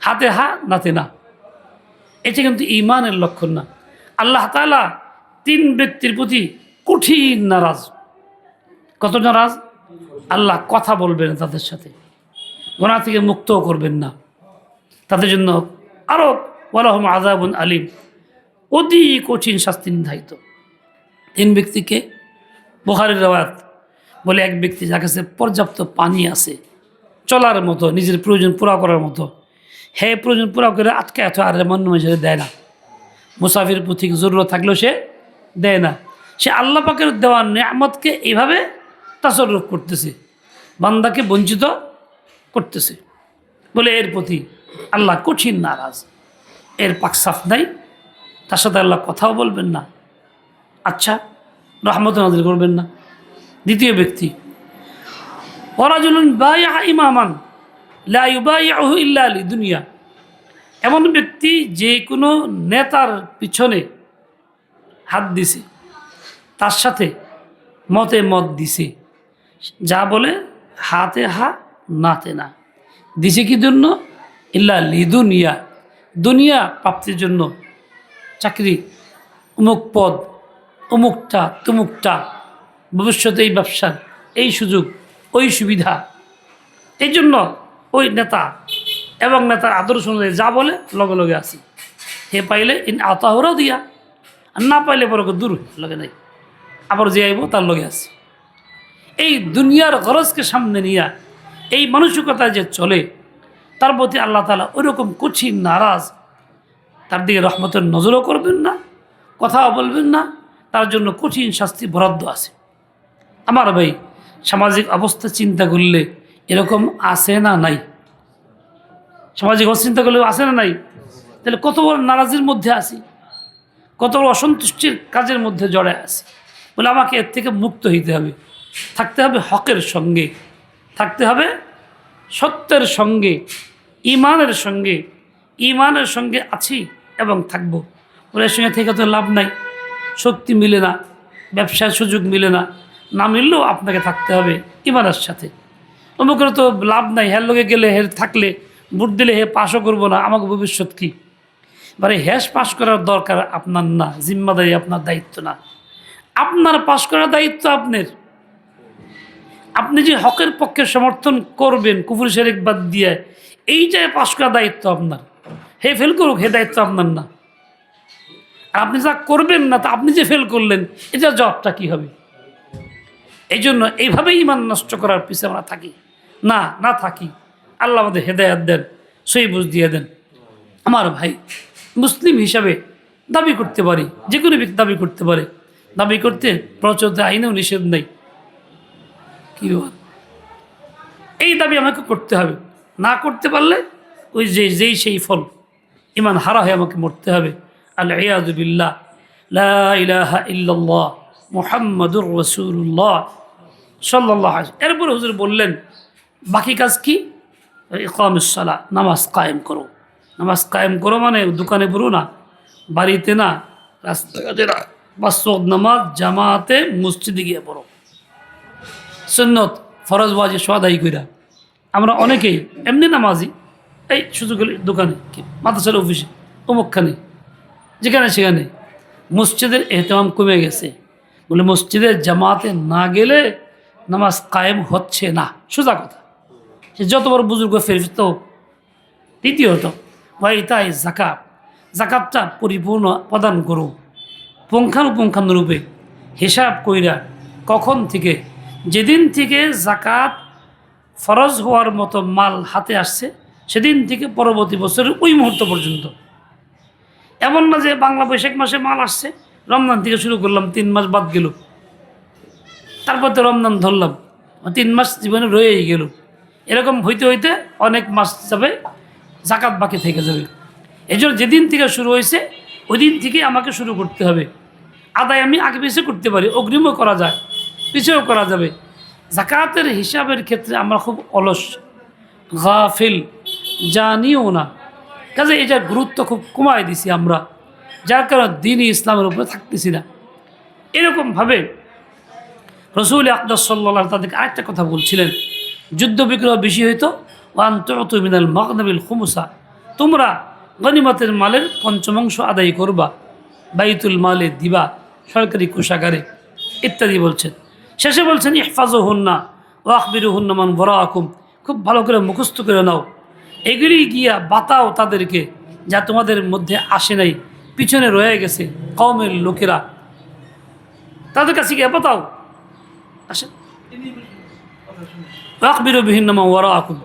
হাতে হা নাতে না। এটা কিন্তু ঈমানের লক্ষণ না। আল্লাহ তাআলা 3 ব্যক্তির প্রতি কঠিন নারাজ। কত নারাজ? আল্লাহ কথা বলবেন না তাদের সাথে, গুনাহ থেকে মুক্তও করবেন না, তাদের জন্য আরও ওয়ালাহুম আযাবুন আলিম, অতি কঠিন শাস্তি নির্ধারিত। 3 ব্যক্তিকে বুখারীর রওয়ায়াত বলে, এক ব্যক্তি যার কাছে পর্যাপ্ত পানি আছে চলার মতো, নিজের প্রয়োজন পুরা করার মতো, হ্যাঁ প্রয়োজন পুরা করে আটকে এত আর মন মেঝে দেয় না। মুসাফির পথিক জরুরত থাকলেও সে দেয় না। সে আল্লাহ পাকের দেওয়া নেয়ামতকে এইভাবে তাসররুফ করতেছে, বান্দাকে বঞ্চিত করতেছে বলে এর প্রতি আল্লাহ কঠিন নারাজ। এর পাকসাফ নাই, তার সাথে আল্লাহ কথাও বলবেন না, আচ্ছা রহমত নাযিল করবেন না। দ্বিতীয় ব্যক্তি, ওয়ারাজুলুন বায়াআ ইমামান লা ইউবাইউহু ইল্লা লিদুনিয়া, এমন ব্যক্তি যে কোনো নেতার পিছনে হাত দিছে, তার সাথে মতে মত দিছে, যা বলে হাতে হা নাতে না, দিছে কি জন্য? ইল্লা লিদুনিয়া, দুনিয়া প্রাপ্তির জন্য, চাকরি, অমুক পদ, অমুকটা তুমুকটা, ভবিষ্যতে এই ব্যবসার এই সুযোগ, ওই সুবিধা, এই জন্য ওই নেতা এবং নেতার আদর্শ অনুযায়ী যা বলে লগে লগে আসি। হে পাইলে ইন আতাহরাও দিয়া, আর না পাইলে বড় দূর লগে নাই, আবার যে আইব তার লগে আসি। এই দুনিয়ার গরজকে সামনে নিয়া এই মানসিকতায় যে চলে তার প্রতি আল্লাহ তাআলা ওইরকম কঠিন নারাজ, তার দিকে রহমতের নজরও করবেন না, কথাও বলবেন না, তার জন্য কঠিন শাস্তি বরাদ্দ আছে। আমার ভাই, সামাজিক অবস্থা চিন্তা করলে এরকম আছে না নাই? সামাজিক অবস্থা চিন্তা করলে আছে না নাই? তাহলে কত বড় নারাজির মধ্যে আছি, কত বড় অসন্তুষ্টির কাজের মধ্যে জড়ায় আছি। বলে আমাকে এর থেকে মুক্ত হইতে হবে, থাকতে হবে হকের সঙ্গে, থাকতে হবে সত্যের সঙ্গে, ইমানের সঙ্গে। ইমানের সঙ্গে আছি এবং থাকবো। বলে এর সঙ্গে থেকে তো লাভ নাই, শক্তি মিলে না, ব্যবসার সুযোগ মিলে না, না মিললেও আপনাকে থাকতে হবে ইমানের সাথে। অমুকের তো লাভ নাই, হের লোকে গেলে হের থাকলে ভোট দিলে হে পাশও করবো না, আমাকে ভবিষ্যৎ কী? মানে হ্যাশ পাশ করার দরকার আপনার না, জিম্মাদারি আপনার, দায়িত্ব না। আপনার পাশ করার দায়িত্ব আপনার। আপনি যে হকের পক্ষে সমর্থন করবেন কুফর শিরক বাদ দিয়ে, এইটাই পাশ করার দায়িত্ব আপনার। হে ফেল করুক, হে দায়িত্ব আপনার না। আর আপনি যা করবেন না, তা আপনি যে ফেল করলেন, এটা জবাবটা কী হবে? এই জন্য এইভাবেই ইমান নষ্ট করার পিছনে আমরা থাকি না, না থাকি। আল্লাহ আমাদের হেদায়াত দেন, সহি বুঝ দিয়ে দেন। আমার ভাই, মুসলিম হিসাবে দাবি করতে পারি, যে কোনো ব্যক্তি দাবি করতে পারে। দাবি করতে প্রচলিত আইনেও নিষেধ নেই। কি বল, এই দাবি আমাকে করতে হবে, না করতে পারলে ওই যেই সেই ফল, ইমান হারা হয়ে আমাকে মরতে হবে। আল ইয়াযু বিল্লাহ, লা ইলাহা ইল্লাল্লাহ মুহাম্মাদুর রাসূলুল্লাহ সাল্লাল্লাহু আলাইহি। এরপরে হুজুর বললেন বাকি কাজ কি? ইকামুস সালাহ, নামাজ কায়েম করো। নামাজ কায়েম করো মানে দোকানে পড়ো না, বাড়িতে না, রাস্তাঘাটে না, 5 ওয়াক্ত নামাজ জামাতে মসজিদে গিয়ে পড়ো। সুন্নত ফরজ ওয়াজিব সদাই কইরা। আমরা অনেকেই এমনি নামাজি, এই সুযোগ দোকানে, মাদ্রাসার অফিসে, অমুকখানে, যেখানে সেখানে। মসজিদের এহতেমাম কমে গেছে। বলে মসজিদের জামাতে না গেলে নামাজ কায়েম হচ্ছে না, সোজা কথা। সে যত বড় বুজুর্গ ফেরত হোক। দ্বিতীয়ত ভাই, তাই জাকাত, জাকাতটা পরিপূর্ণ প্রদান করো, পুঙ্খানুপুঙ্খানুরূপে হিসাব কইরা। কখন থেকে? যেদিন থেকে জাকাত ফরজ হওয়ার মতো মাল হাতে আসছে, সেদিন থেকে পরবর্তী বছরের ওই মুহূর্ত পর্যন্ত। এমন না যে বাংলা বৈশাখ মাসে মাল আসছে, রমজান থেকে শুরু করলাম, 3 মাস বাদ গেল, তারপর তো রমজান ধরলাম, 3 মাস জীবনে রয়েই গেল। এরকম হইতে হইতে অনেক মাস যাবে, জাকাত বাকি থেকে যাবে। এই জন্য যেদিন থেকে শুরু হয়েছে ওই দিন থেকে আমাকে শুরু করতে হবে। আদায় আমি আগে পিছিয়ে করতে পারি, অগ্রিমও করা যায়, পিছিয়েও করা যাবে। জাকাতের হিসাবের ক্ষেত্রে আমরা খুব অলস, গাফিল, জানিও না। কাজে এটার গুরুত্ব খুব কমায় দিছি আমরা, যার কারণে দ্বীন ইসলামের উপরে থাকতেছি না। এরকমভাবে রসুল আকদাস সাল্লাল্লাহু আলাইহি তাদেরকে আরেকটা কথা বলছিলেন, যুদ্ধ বিগ্রহ বেশি হইতো, ওয়ান তুতু মিনাল মাগনামিল খুমুসা, তোমরা গনিমতের মালের পঞ্চমাংশ আদায় করবা, বাইতুল মালে দিবা, সরকারি কোষাগারে, ইত্যাদি বলছেন। শেষে বলছেন ইহফাজুহুন্না ওয়া আখবিরুহুন্না মান ওয়ারাআকুম, খুব ভালো করে মুখস্থ করে নাও, এগুলি গিয়া বাতাও তাদেরকে যা তোমাদের মধ্যে আসে নাই, পিছনে রয়ে গেছে কওমের লোকেরা, তাদের কাছে গিয়ে বাতাও। আসেন, ওয়াকবিরু বিহিন্না মান ওয়ারাআকুম।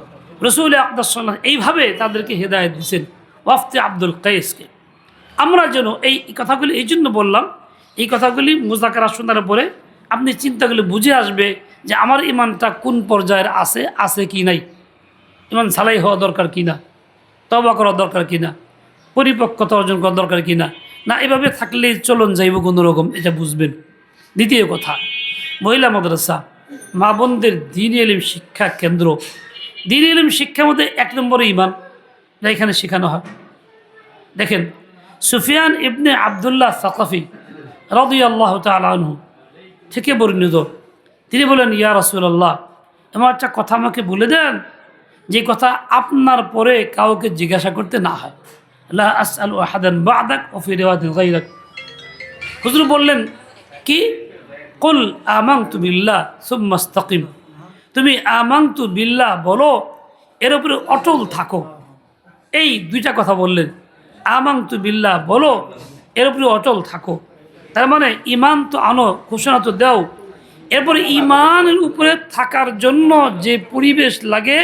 রাসূল আকদাস সাল্লাল্লাহু আলাইহি এইভাবে তাদেরকে হেদায়েত দিয়েছেন, ওয়াফতি আব্দুল কায়েসকে। আমরা যেন এই কথাগুলি এই জন্য বললাম, এই কথাগুলি মুযাকারা শোনার পরে আপনি চিন্তাগুলি বুঝে আসবে যে আমার ইমানটা কোন পর্যায়ের আছে কি নাই, ইমান সালাই হওয়া দরকার কি না, তওবা করা দরকার কি না, পরিপক্কতা অর্জন করা দরকার কি না, না এভাবে থাকলেই চলন যাইব কোনো রকম, এটা বুঝবেন। দ্বিতীয় কথা, মহিলা মাদ্রাসা, মা বোনদের দ্বীনি ইলম শিক্ষা কেন্দ্র। দ্বীনি ইলম শিক্ষার মধ্যে 1 নম্বরে ইমান, যা এখানে শেখানো হয়। দেখেন, সুফিয়ান ইবনে আবদুল্লাহ সাকাফি রাদিয়াল্লাহু তাআলা আনহু থেকে বর্ণিত, তিনি বলেন, ইয়া রাসূলুল্লাহ, এমন একটা কথা আমাকে বলে দেন যে কথা আপনার পরে কাউকে জিজ্ঞাসা করতে না হয়। লা আসআলু আহাদান বা'দাক ওয়া ফি রিওয়ায়াতিন গায়রাক। হুজুর বললেন কি? কুল আমানতু বিল্লাহ সুম্মা ইসতাকিম, তুমি আমানতু বিল্লাহ বলো, এর উপরে অটল থাকো। এই 2টা কথা বললেন, আমানতু বিল্লাহ বলো, এর উপরে অটল থাকো। তার মানে ইমান তো আনো, ঘোষণা তো দাও, এরপরে ইমানের উপরে থাকার জন্য যে পরিবেশ লাগে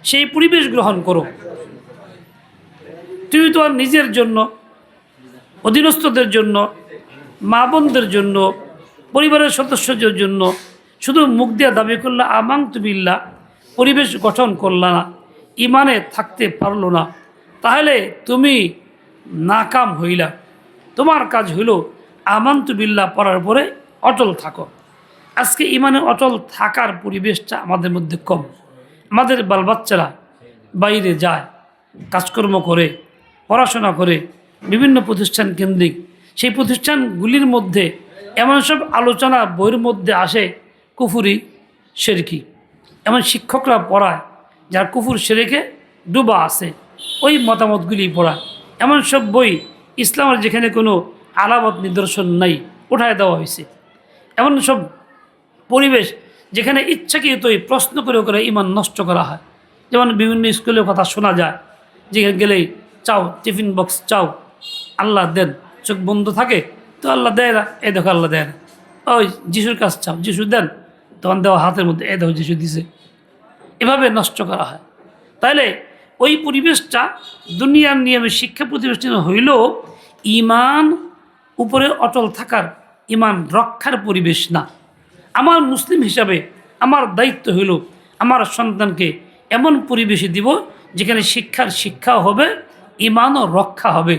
সেই পরিবেশ গ্রহণ করো। তুমি তো আর নিজের জন্য, অধীনস্থদের জন্য, মা বোনদের জন্য, পরিবারের সদস্যদের জন্য শুধু মুখ দিয়ে দাবি করলে আমানতু বিল্লাহ, পরিবেশ গঠন করলা না, ইমানে থাকতে পারলো না, তাহলে তুমি নাকাম হইলা। তোমার কাজ হইল আমানতু বিল্লাহ পড়ার পরে অটল থাকো। আজকে ইমানে অটল থাকার পরিবেশটা আমাদের মধ্যে কম। আমাদের বাচ্চারা বাইরে যায়, কাজকর্ম করে, পড়াশোনা করে, বিভিন্ন প্রতিষ্ঠান কেন্দ্রিক, সেই প্রতিষ্ঠানগুলির মধ্যে এমন সব আলোচনা বইয়ের মধ্যে আসে কুফুরি, শিরকি। এমন শিক্ষকরা পড়ায় যার কুফুর শিরকে ডুবা আছে, ওই মতামতগুলি পড়ায়। এমন সব বই ইসলামের যেখানে কোনো আলামত নিদর্শন নাই উঠায় দেওয়া হয়েছে। এমন সব পরিবেশ যেখানে ইচ্ছাকৃতই প্রশ্ন করে করে ইমান নষ্ট করা হয়। যেমন বিভিন্ন স্কুলের কথা শোনা যায়, যেখানে গেলেই চাও টিফিন বক্স চাও, আল্লাহ দেন, চোখ বন্ধ থাকে তো আল্লাহ দেয় না, এই দেখো আল্লাহ দেয় না। ওই যিশুর কাছ চাও, যিশু দেন, তখন দেওয়া হাতের মধ্যে এই দেখো যিশু দিছে। এভাবে নষ্ট করা হয়। তাইলে ওই পরিবেশটা দুনিয়ার নিয়মে শিক্ষা প্রতিষ্ঠান হইলেও ইমান উপরে অটল থাকার, ইমান রক্ষার পরিবেশ না। আমার মুসলিম হিসাবে আমার দায়িত্ব হইল আমার সন্তানকে এমন পরিবেশে দিব যেখানে শিক্ষাও হবে, ইমানও রক্ষা হবে,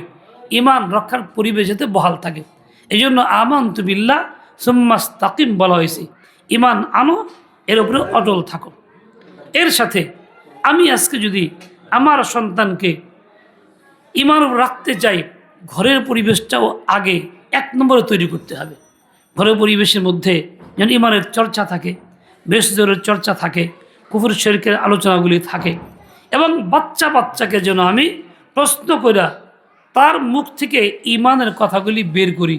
ইমান রক্ষার পরিবেশ যাতে বহাল থাকে। এই জন্য আমানতু বিল্লাহ সুম্মাস্তাকিম বলা হয়েছে। ইমান আনো, এর উপরে অটল থাকো। এর সাথে আমি আজকে যদি আমার সন্তানকে ইমান রাখতে চাই, ঘরের পরিবেশটাও আগে 1 নম্বরে তৈরি করতে হবে। ঘরের পরিবেশের মধ্যে যেন ইমানের চর্চা থাকে, বেশজোরের চর্চা থাকে, কুফর শিরকের আলোচনাগুলি থাকে, এবং বাচ্চাকে যেন আমি প্রশ্ন করে তার মুখ থেকে ইমানের কথাগুলি বের করি,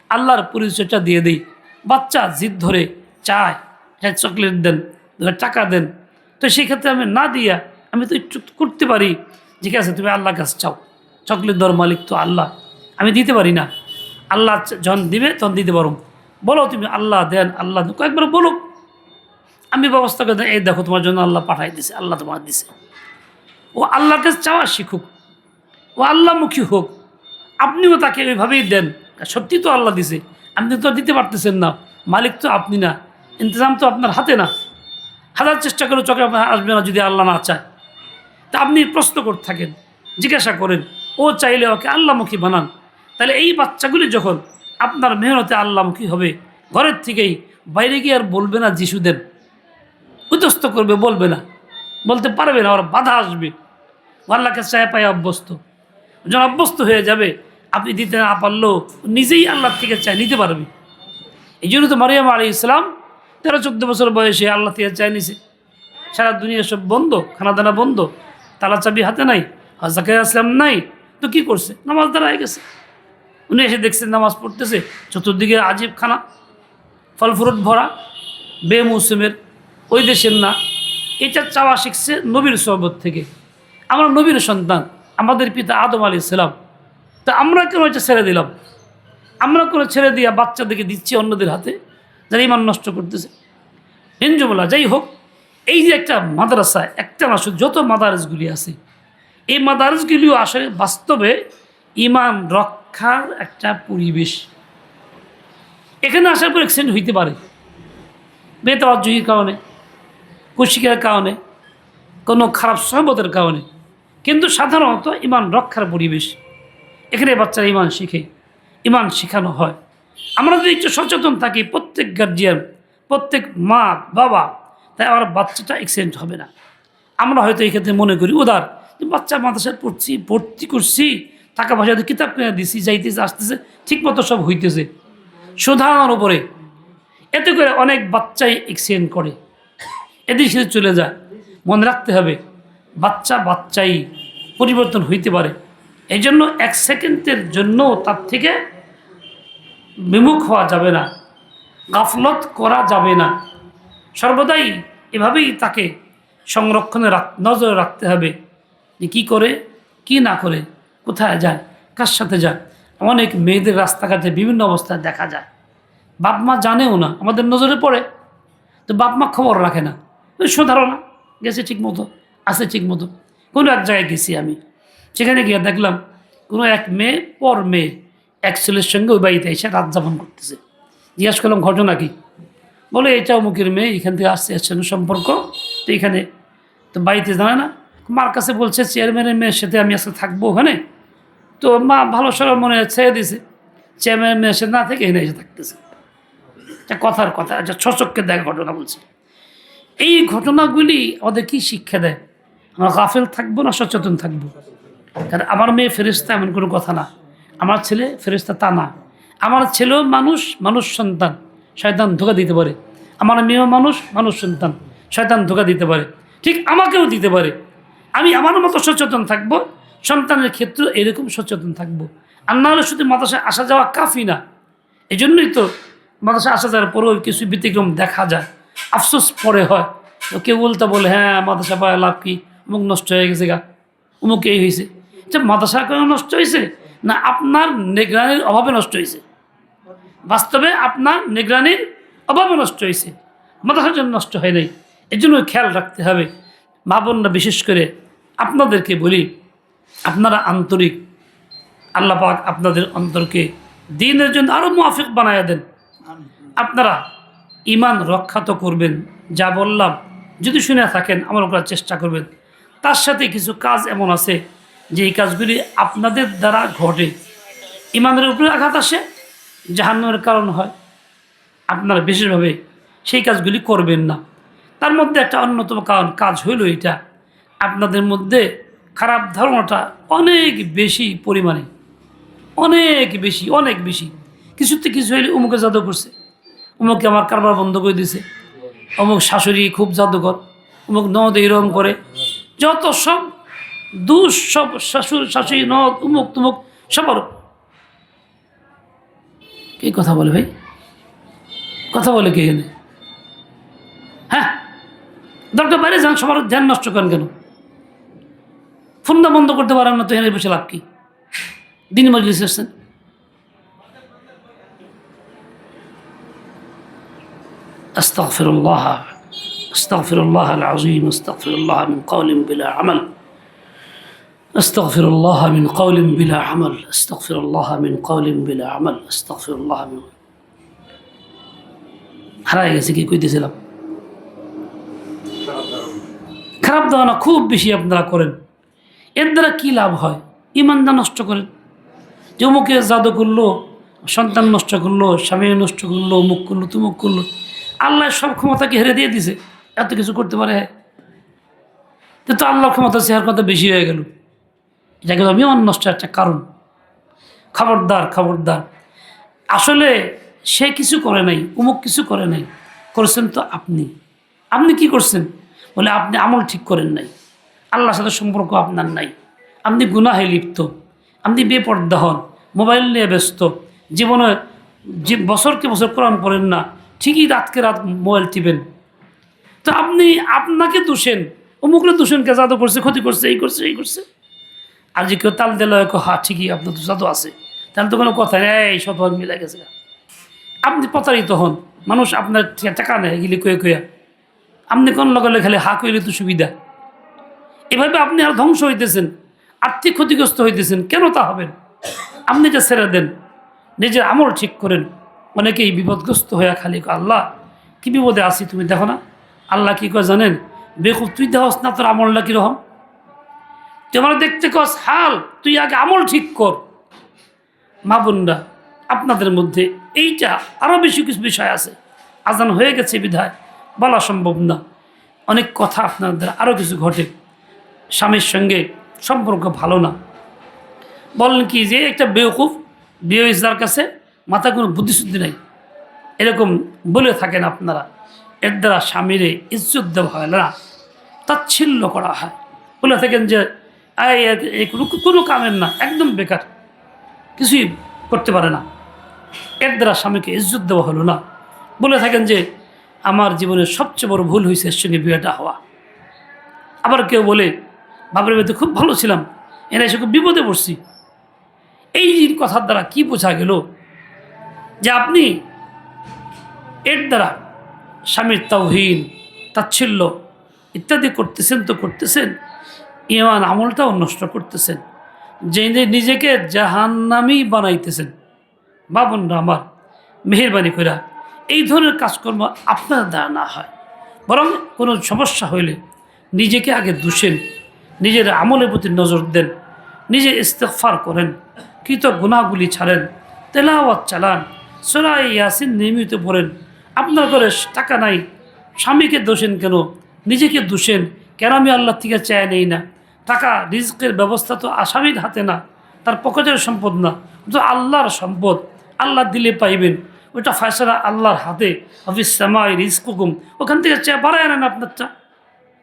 আল্লাহর পরিচয়টা দিয়ে দিই। বাচ্চা জিদ ধরে চায়, হ্যাঁ চকলেট দেন, টাকা দেন, তো সেই ক্ষেত্রে আমি না দিয়া আমি তো একটু করতে পারি, ঠিক আছে তুমি আল্লাহর কাছে চাও, চকলেট দেওয়ার মালিক তো আল্লাহ, আমি দিতে পারি না, আল্লাহ যখন দিবে তখন দিতে পারো, বলো তুমি আল্লাহ দেন, আল্লাহ দেন, কয়েকবার বলো, আমি ব্যবস্থা করে দেন, এই দেখো তোমার জন্য আল্লাহ পাঠাই দিছে, আল্লাহ তোমার দিছে। ও আল্লাহর কাছে চাওয়া শিখুক, ও আল্লাহমুখী হোক, আপনিও তাকে ওইভাবেই দেন। সত্যি তো আল্লাহ দিছে, আপনি তো দিতে পারতেছেন না, মালিক তো আপনি না, ইন্তজাম তো আপনার হাতে না, হাজার চেষ্টা করে চোখে আপনার আসবে না যদি আল্লাহ না চায়। তা আপনি প্রশ্ন করতে থাকেন, জিজ্ঞাসা করেন, ও চাইলে ওকে আল্লাহমুখী বানান। তাহলে এই বাচ্চাগুলি যখন আপনার মেহনতে আল্লাহমুখী হবে, ঘরের থেকেই বাইরে গিয়ে আর বলবে না যিশু দেন, উতস্থ করবে, বলবে না, বলতে পারবে না, ওর বাধা আসবে। আল্লাহকে চায় পায় অভ্যস্ত, যখন অভ্যস্ত হয়ে যাবে আপনি দিতে না পারলেও নিজেই আল্লাহ থেকে চায় নিতে পারবে। এই জন্য তো মারিয়াম আলাইহিস ইসলাম 13-14 বছর বয়সে আল্লাহ থেকে চায় নিছে। সারা দুনিয়া সব বন্ধ, খানাদানা বন্ধ, তালা চাবি হাতে নাই, জাকারিয়া আসলাম নাই, তো কি করছে? নামাজ দাঁড়ায় গেছে। উনি এসে দেখছেন নামাজ পড়তেছে, চতুর্দিকে আজীব খানা, ফল ফ্রুট ভরা, বেমৌসুমের, ওই দেশের না। এটা চাওয়া শিখছে নবীর সোহবত থেকে। আমরা নবীর সন্তান, আমাদের পিতা আদম আলাইহিস সালাম, তা আমরা কেন এটা ছেড়ে দিলাম? আমরা কোনো ছেড়ে দিয়া বাচ্চাদেরকে দিচ্ছি অন্যদের হাতে, যারা ইমান নষ্ট করতেছে। হিনজুমলা যাই হোক, এই যে একটা মাদ্রাসা, একটা না শুধু যত মাদারেসগুলি আছে, এই মাদারেসগুলিও আসলে বাস্তবে ইমান রক্ষার একটা পরিবেশ। এখানে আসার পর অ্যাক্সিডেন্ট হইতে পারে বেতাওয়াজ্জুহির কারণে, কুশিকার কারণে, কোনো খারাপ সহবতের কারণে, কিন্তু সাধারণত ইমান রক্ষার পরিবেশ। এখানে বাচ্চারা ইমান শিখে, ইমান শেখানো হয়। আমরা যদি একটু সচেতন থাকি, প্রত্যেক গার্জিয়ান, প্রত্যেক মা বাবা, তাই আমার বাচ্চাটা অ্যাক্সিডেন্ট হবে না। আমরা হয়তো এই ক্ষেত্রে মনে করি উদার, যে বাচ্চা মাদ্রাসায় পড়ছি, ভর্তি করছি, টাকা পয়সা দিয়ে কিতাব কিনে দিছি, যাইতেছে আসতেছে, ঠিকমতো সব হইতেছে, সুধার উপরে। এতে করে অনেক বাচ্চাই অ্যাক্সিডেন্ট করে, এদিক সেদিক চলে যায়। মনে রাখতে হবে বাচ্চাই পরিবর্তন হইতে পারে। এই জন্য 1 সেকেন্ডের জন্য তার থেকে বিমুখ হওয়া যাবে না, গাফলত করা যাবে না। সর্বদাই এভাবেই তাকে সংরক্ষণে নজরে রাখতে হবে, যে কী করে, কি না করে, কোথায় যায়, কার সাথে যায়। অনেক মেয়েদের রাস্তাঘাটে বিভিন্ন অবস্থায় দেখা যায়, বাপ মা জানেও না, আমাদের নজরে পড়ে। তো বাপ মা খবর রাখে না, ওই ধারণা গেছে ঠিক মতো, আছে ঠিক মতো। কোনো এক জায়গায় গেছি আমি, সেখানে গিয়ে দেখলাম কোনো এক মেয়ে পর মেয়ে এক ছেলের সঙ্গে ওই বাড়িতে এসে রাত যাপন করতেছে। জিজ্ঞাসা করলাম ঘটনা কি? বলে এটা অমুকের মেয়ে, এখান থেকে আসছে এর সঙ্গে সম্পর্ক, তো এখানে তো বাড়িতে জানে না। মার কাছে বলছে চেয়ারম্যানের মেয়ের সাথে আমি আজকে থাকবো ওখানে। তো মা ভালো সরল মনে ছেড়ে দিয়েছে, চেয়ারম্যানের মেয়ের সাথে না থেকে এখানে এসে থাকতেছে। এটা কথার কথা, এটা সচক্ষে দেখা ঘটনা বলছে। এই ঘটনাগুলি আমাদের কি শিক্ষা দেয়? আমরা গাফেল থাকবো না সচেতন থাকবো? কারণ আমার মেয়ে ফেরেশতা এমন কোনো কথা না, আমার ছেলে ফেরেশতা তা না। আমার ছেলেও মানুষ, মানুষ সন্তান, শয়তান ধোঁকা দিতে পারে। আমার মেয়েও মানুষ, মানুষ সন্তান, শয়তান ধোঁকা দিতে পারে। ঠিক আমাকেও দিতে পারে। আমি আমার মতো সচেতন থাকবো, সন্তানের ক্ষেত্রে এরকম সচেতন থাকবো। আর না হলে শুধু মাদ্রাসায় আসা যাওয়া কাফি না। এই জন্যই তো মাদ্রাসায় আসা যাওয়ার পরেও কিছু ব্যতিক্রম দেখা যায়, আফসোস পরে হয়। তো কেউ বলতে বলে হ্যাঁ মাদ্রাসা পায় লাভ কি, অমুক নষ্ট হয়ে গেছে গা, অমুক এই হয়েছে। যে মাদ্রাসা কেন নষ্ট হয়েছে? না আপনার নিগরানির অভাবে নষ্ট হয়েছে। বাস্তবে আপনার নিগরানির অভাবে নষ্ট হয়েছে, মাদ্রাসার জন্য নষ্ট হয় নাই। এই জন্য খেয়াল রাখতে হবে। মা বোনরা বিশেষ করে আপনাদেরকে বলি, আপনারা আন্তরিক, আল্লাহ পাক আপনাদের অন্তরকে দ্বীনের জন্য আরও মুআফিক বানায়া দেন। আপনারা ঈমান রক্ষা তো করবেন, যা বললাম যদি শুনে থাকেন আমল করার চেষ্টা করবেন। তার সাথে কিছু কাজ এমন আছে যে এই কাজগুলি আপনাদের দ্বারা ঘটে, ঈমানের উপরে আঘাত আসে, জাহান্নামের কারণ হয়। আপনারা বিশেষভাবে সেই কাজগুলি করবেন না। তার মধ্যে একটা অন্যতম কাজ হইল এটা, আপনাদের মধ্যে খারাপ ধারণাটা অনেক বেশি পরিমাণে, অনেক বেশি, অনেক বেশি। কিছুতে কিছু হইলে অমুকে জাদু করছে, অমুকে আমার কারবার বন্ধ করে দিছে, অমুক শাশুড়ি খুব জাদুকর, অমুক নদ এরকম করে, যত সব দুষ সব শাশুড়ি নদ উমুক তুমুক সবার। কে কথা বলে ভাই? কথা বলে কে এখানে? হ্যাঁ, দরকার বাইরে যান, সবার ধ্যান নষ্ট করেন কেন? ফোনটা বন্ধ করতে পারেন না তো এখানে বসে লাভ কি? দিন মজলিস আসছেন। আস্তাগফিরুল্লাহ, আস্তাগফিরুল্লাহ আল আযীম, আস্তাগফিরুল্লাহ মিন কাওলিন বিলা আমাল, আস্তাগফিরুল্লাহ মিন কাওলিন বিলা আমাল, আস্তাগফিরুল্লাহ মিন কাওলিন বিলা আমাল, আস্তাগফিরুল্লাহ মিন। হারাই গেছে কি কইতেছিলাম? খারাপ ধারণা খুব বেশি আপনারা করেন। এর দ্বারা কী লাভ হয়? ঈমানটা নষ্ট করেন। যে অমুকে জাদু করলো, সন্তান নষ্ট করলো, স্বামী নষ্ট করলো, অমুক করলো, তুমুক করলো। আল্লাহ সব ক্ষমতাকে হেরে দিয়ে দিছে, এত কিছু করতে পারে। তো আল্লাহর ক্ষমতা চেহার কথা বেশি হয়ে গেল। এটা কিন্তু ঈমান নষ্ট একটা কারণ। খবরদার, খবরদার। আসলে সে কিছু করে নাই, অমুক কিছু করে নাই, করেছেন তো আপনি। আপনি কি করছেন? বলে আপনি আমল ঠিক করেন নাই, আল্লাহর সাথে সম্পর্ক আপনার নাই, আপনি গুনাহে লিপ্ত, আপনি বেপর্দা হন, মোবাইল নিয়ে ব্যস্ত, জীবনে যে বছরকে বছর কোরআন পড়েন না, ঠিকই রাতকে রাত মোবাইল টিপেন। তো আপনি আপনাকে দোষেন, অমুকরে দোষেন, কে জাদু করছে, ক্ষতি করছে, এই করছে, এই করছে। আর যে কেউ তাল দিল, হ্যাঁ ঠিকই আপনার তো জাদু আছে, তাহলে তো কোনো কথা নেই, এই শতভাগ মিলে গেছে। আপনি প্রতারিত হন, মানুষ আপনার টাকা নেয় এগুলি কয়ে কয়ে, আপনি কোন লগে খালি হা কইলে তো সুবিধা। এভাবে আপনি আর ধ্বংস হইতেছেন, আর্থিক ক্ষতিগ্রস্ত হইতেছেন। কেন তা হবেন? আপনি যে ছেড়ে দেন, নিজের আমল ঠিক করেন। অনেকেই বিপদগ্রস্ত হয়ে খালি আল্লাহ কি বিপদে আসি তুমি দেখো না। আল্লাহ কি কয় জানেন? বেকুব তুই দেহস না তোর আমলটা কীরকম, তুই আমার দেখতে কস হাল, তুই আগে আমল ঠিক কর। মা বোনরা, আপনাদের মধ্যে এইটা আরও বেশি কিছু বিষয় আছে। আজান হয়ে গেছে বিধায় বলা সম্ভব না। অনেক কথা আপনাদের আরও কিছু ঘটে, স্বামীর সঙ্গে সম্পর্ক ভালো না, বলেন কি যে একটা বেওকুফ বিয়ে হয়েছে যার কাছে মাথা কোনো বুদ্ধিশুদ্ধি নেই, এরকম বলে থাকেন আপনারা। এর দ্বারা স্বামীরে ইজ্জত দেওয়া হয় না, তাচ্ছিল্য করা হয়। বলে থাকেন যে কোনো কামের না, একদম বেকার, কিছুই করতে পারে না। এর দ্বারা স্বামীকে ইজ্জত দেওয়া হলো না। বলে থাকেন যে আমার জীবনের সবচেয়ে বড় ভুল হয়েছে এর সঙ্গে বিয়েটা হওয়া। আবার কেউ বলে বাপের বাড়িতে খুব ভালো ছিলাম, এরা এসে খুব বিপদে পড়ছি। এই কথার দ্বারা কি বোঝা গেল? যে আপনি এর দ্বারা স্বামীর তাওহীন, তাচ্ছিল্য ইত্যাদি করতেছেন তো করতেছেন, ঈমান আমলটাও নষ্ট করতেছেন, যে নিজেকে জাহান্নামী বানাইতেছেন। বাবনরা আমার, মেহেরবানি কইরা এই ধরনের কাজকর্ম আপনার দ্বারা না হয়, বরং কোনো সমস্যা হইলে নিজেকে আগে দুষেন, নিজের আমলের প্রতি নজর দেন, নিজে ইস্তেগফার করেন, কৃত গুনাহগুলি ছাড়েন, তেলাওয়াত চালান, সূরা ইয়াসিন নিয়মিত পড়েন। আপনার ঘরে টাকা নাই, স্বামীকে দোষেন কেন? নিজেকে দোষেন কেন? আমি আল্লাহ থেকে চায় নেই না। টাকা রিজকের ব্যবস্থা তো আসামির হাতে না, তার পকেটের সম্পদ না, তো আল্লাহর সম্পদ। আল্লাহ দিলে পাইবেন, ওটা ফয়সালা আল্লাহর হাতে। অফিস সামাই রিজকুকুম, ওখান থেকে চেয়ে বাড়ায় আনেন আপনারটা,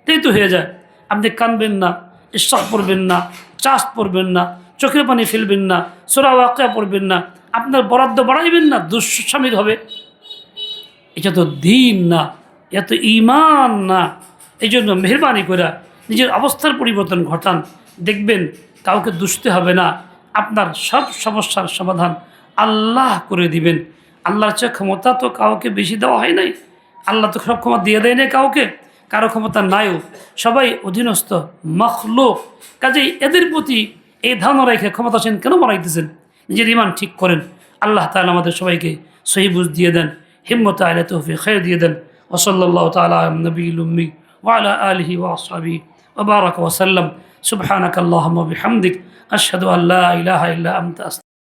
তাই তো হয়ে যায়। আপনি কানবেন না, ইশরাক পড়বেন না, চাষ পড়বেন না, চোখের পানি ফেলবেন না, সূরা ওয়াকিয়া পড়বেন না, আপনার বরাদ্দ বাড়াইবেন না, দুঃস্বামীর হবে। এটা তো দিন না, এত ঈমান না। এই জন্য মেহরবানি করে নিজের অবস্থার পরিবর্তন ঘটান, দেখবেন কাউকে দুষতে হবে না, আপনার সব সমস্যার সমাধান আল্লাহ করে দিবেন। আল্লাহর চেয়ে ক্ষমতা তো কাউকে বেশি দেওয়া হয় নাই, আল্লাহ তো সব ক্ষমতা দিয়ে দেয় না কাউকে, কারো ক্ষমতা নাইও, সবাই অধীনস্থ মখলুক। কাজেই এদের প্রতি এই ধারণা রেখে ক্ষমতাসীন কেন বানাইতেছেন? নিজের ঈমান ঠিক করেন। আল্লাহ তাআলা আমাদের সবাইকে সহি বুঝ দিয়ে দেন, হিম্মত আলা তৌফিক খায়র দিয়ে দেন। ওসল্লাল্লাহু তাআলা আলা নবিয়িল উম্মি ওয়া আলা আলিহি ওয়া আসহাবিহি ওয়া বারাকা ওয়া সাল্লাম। সুবহানাকা আল্লাহুম্মা বিহামদিক আশহাদু আল্লা ইলাহা ইল্লা আনতা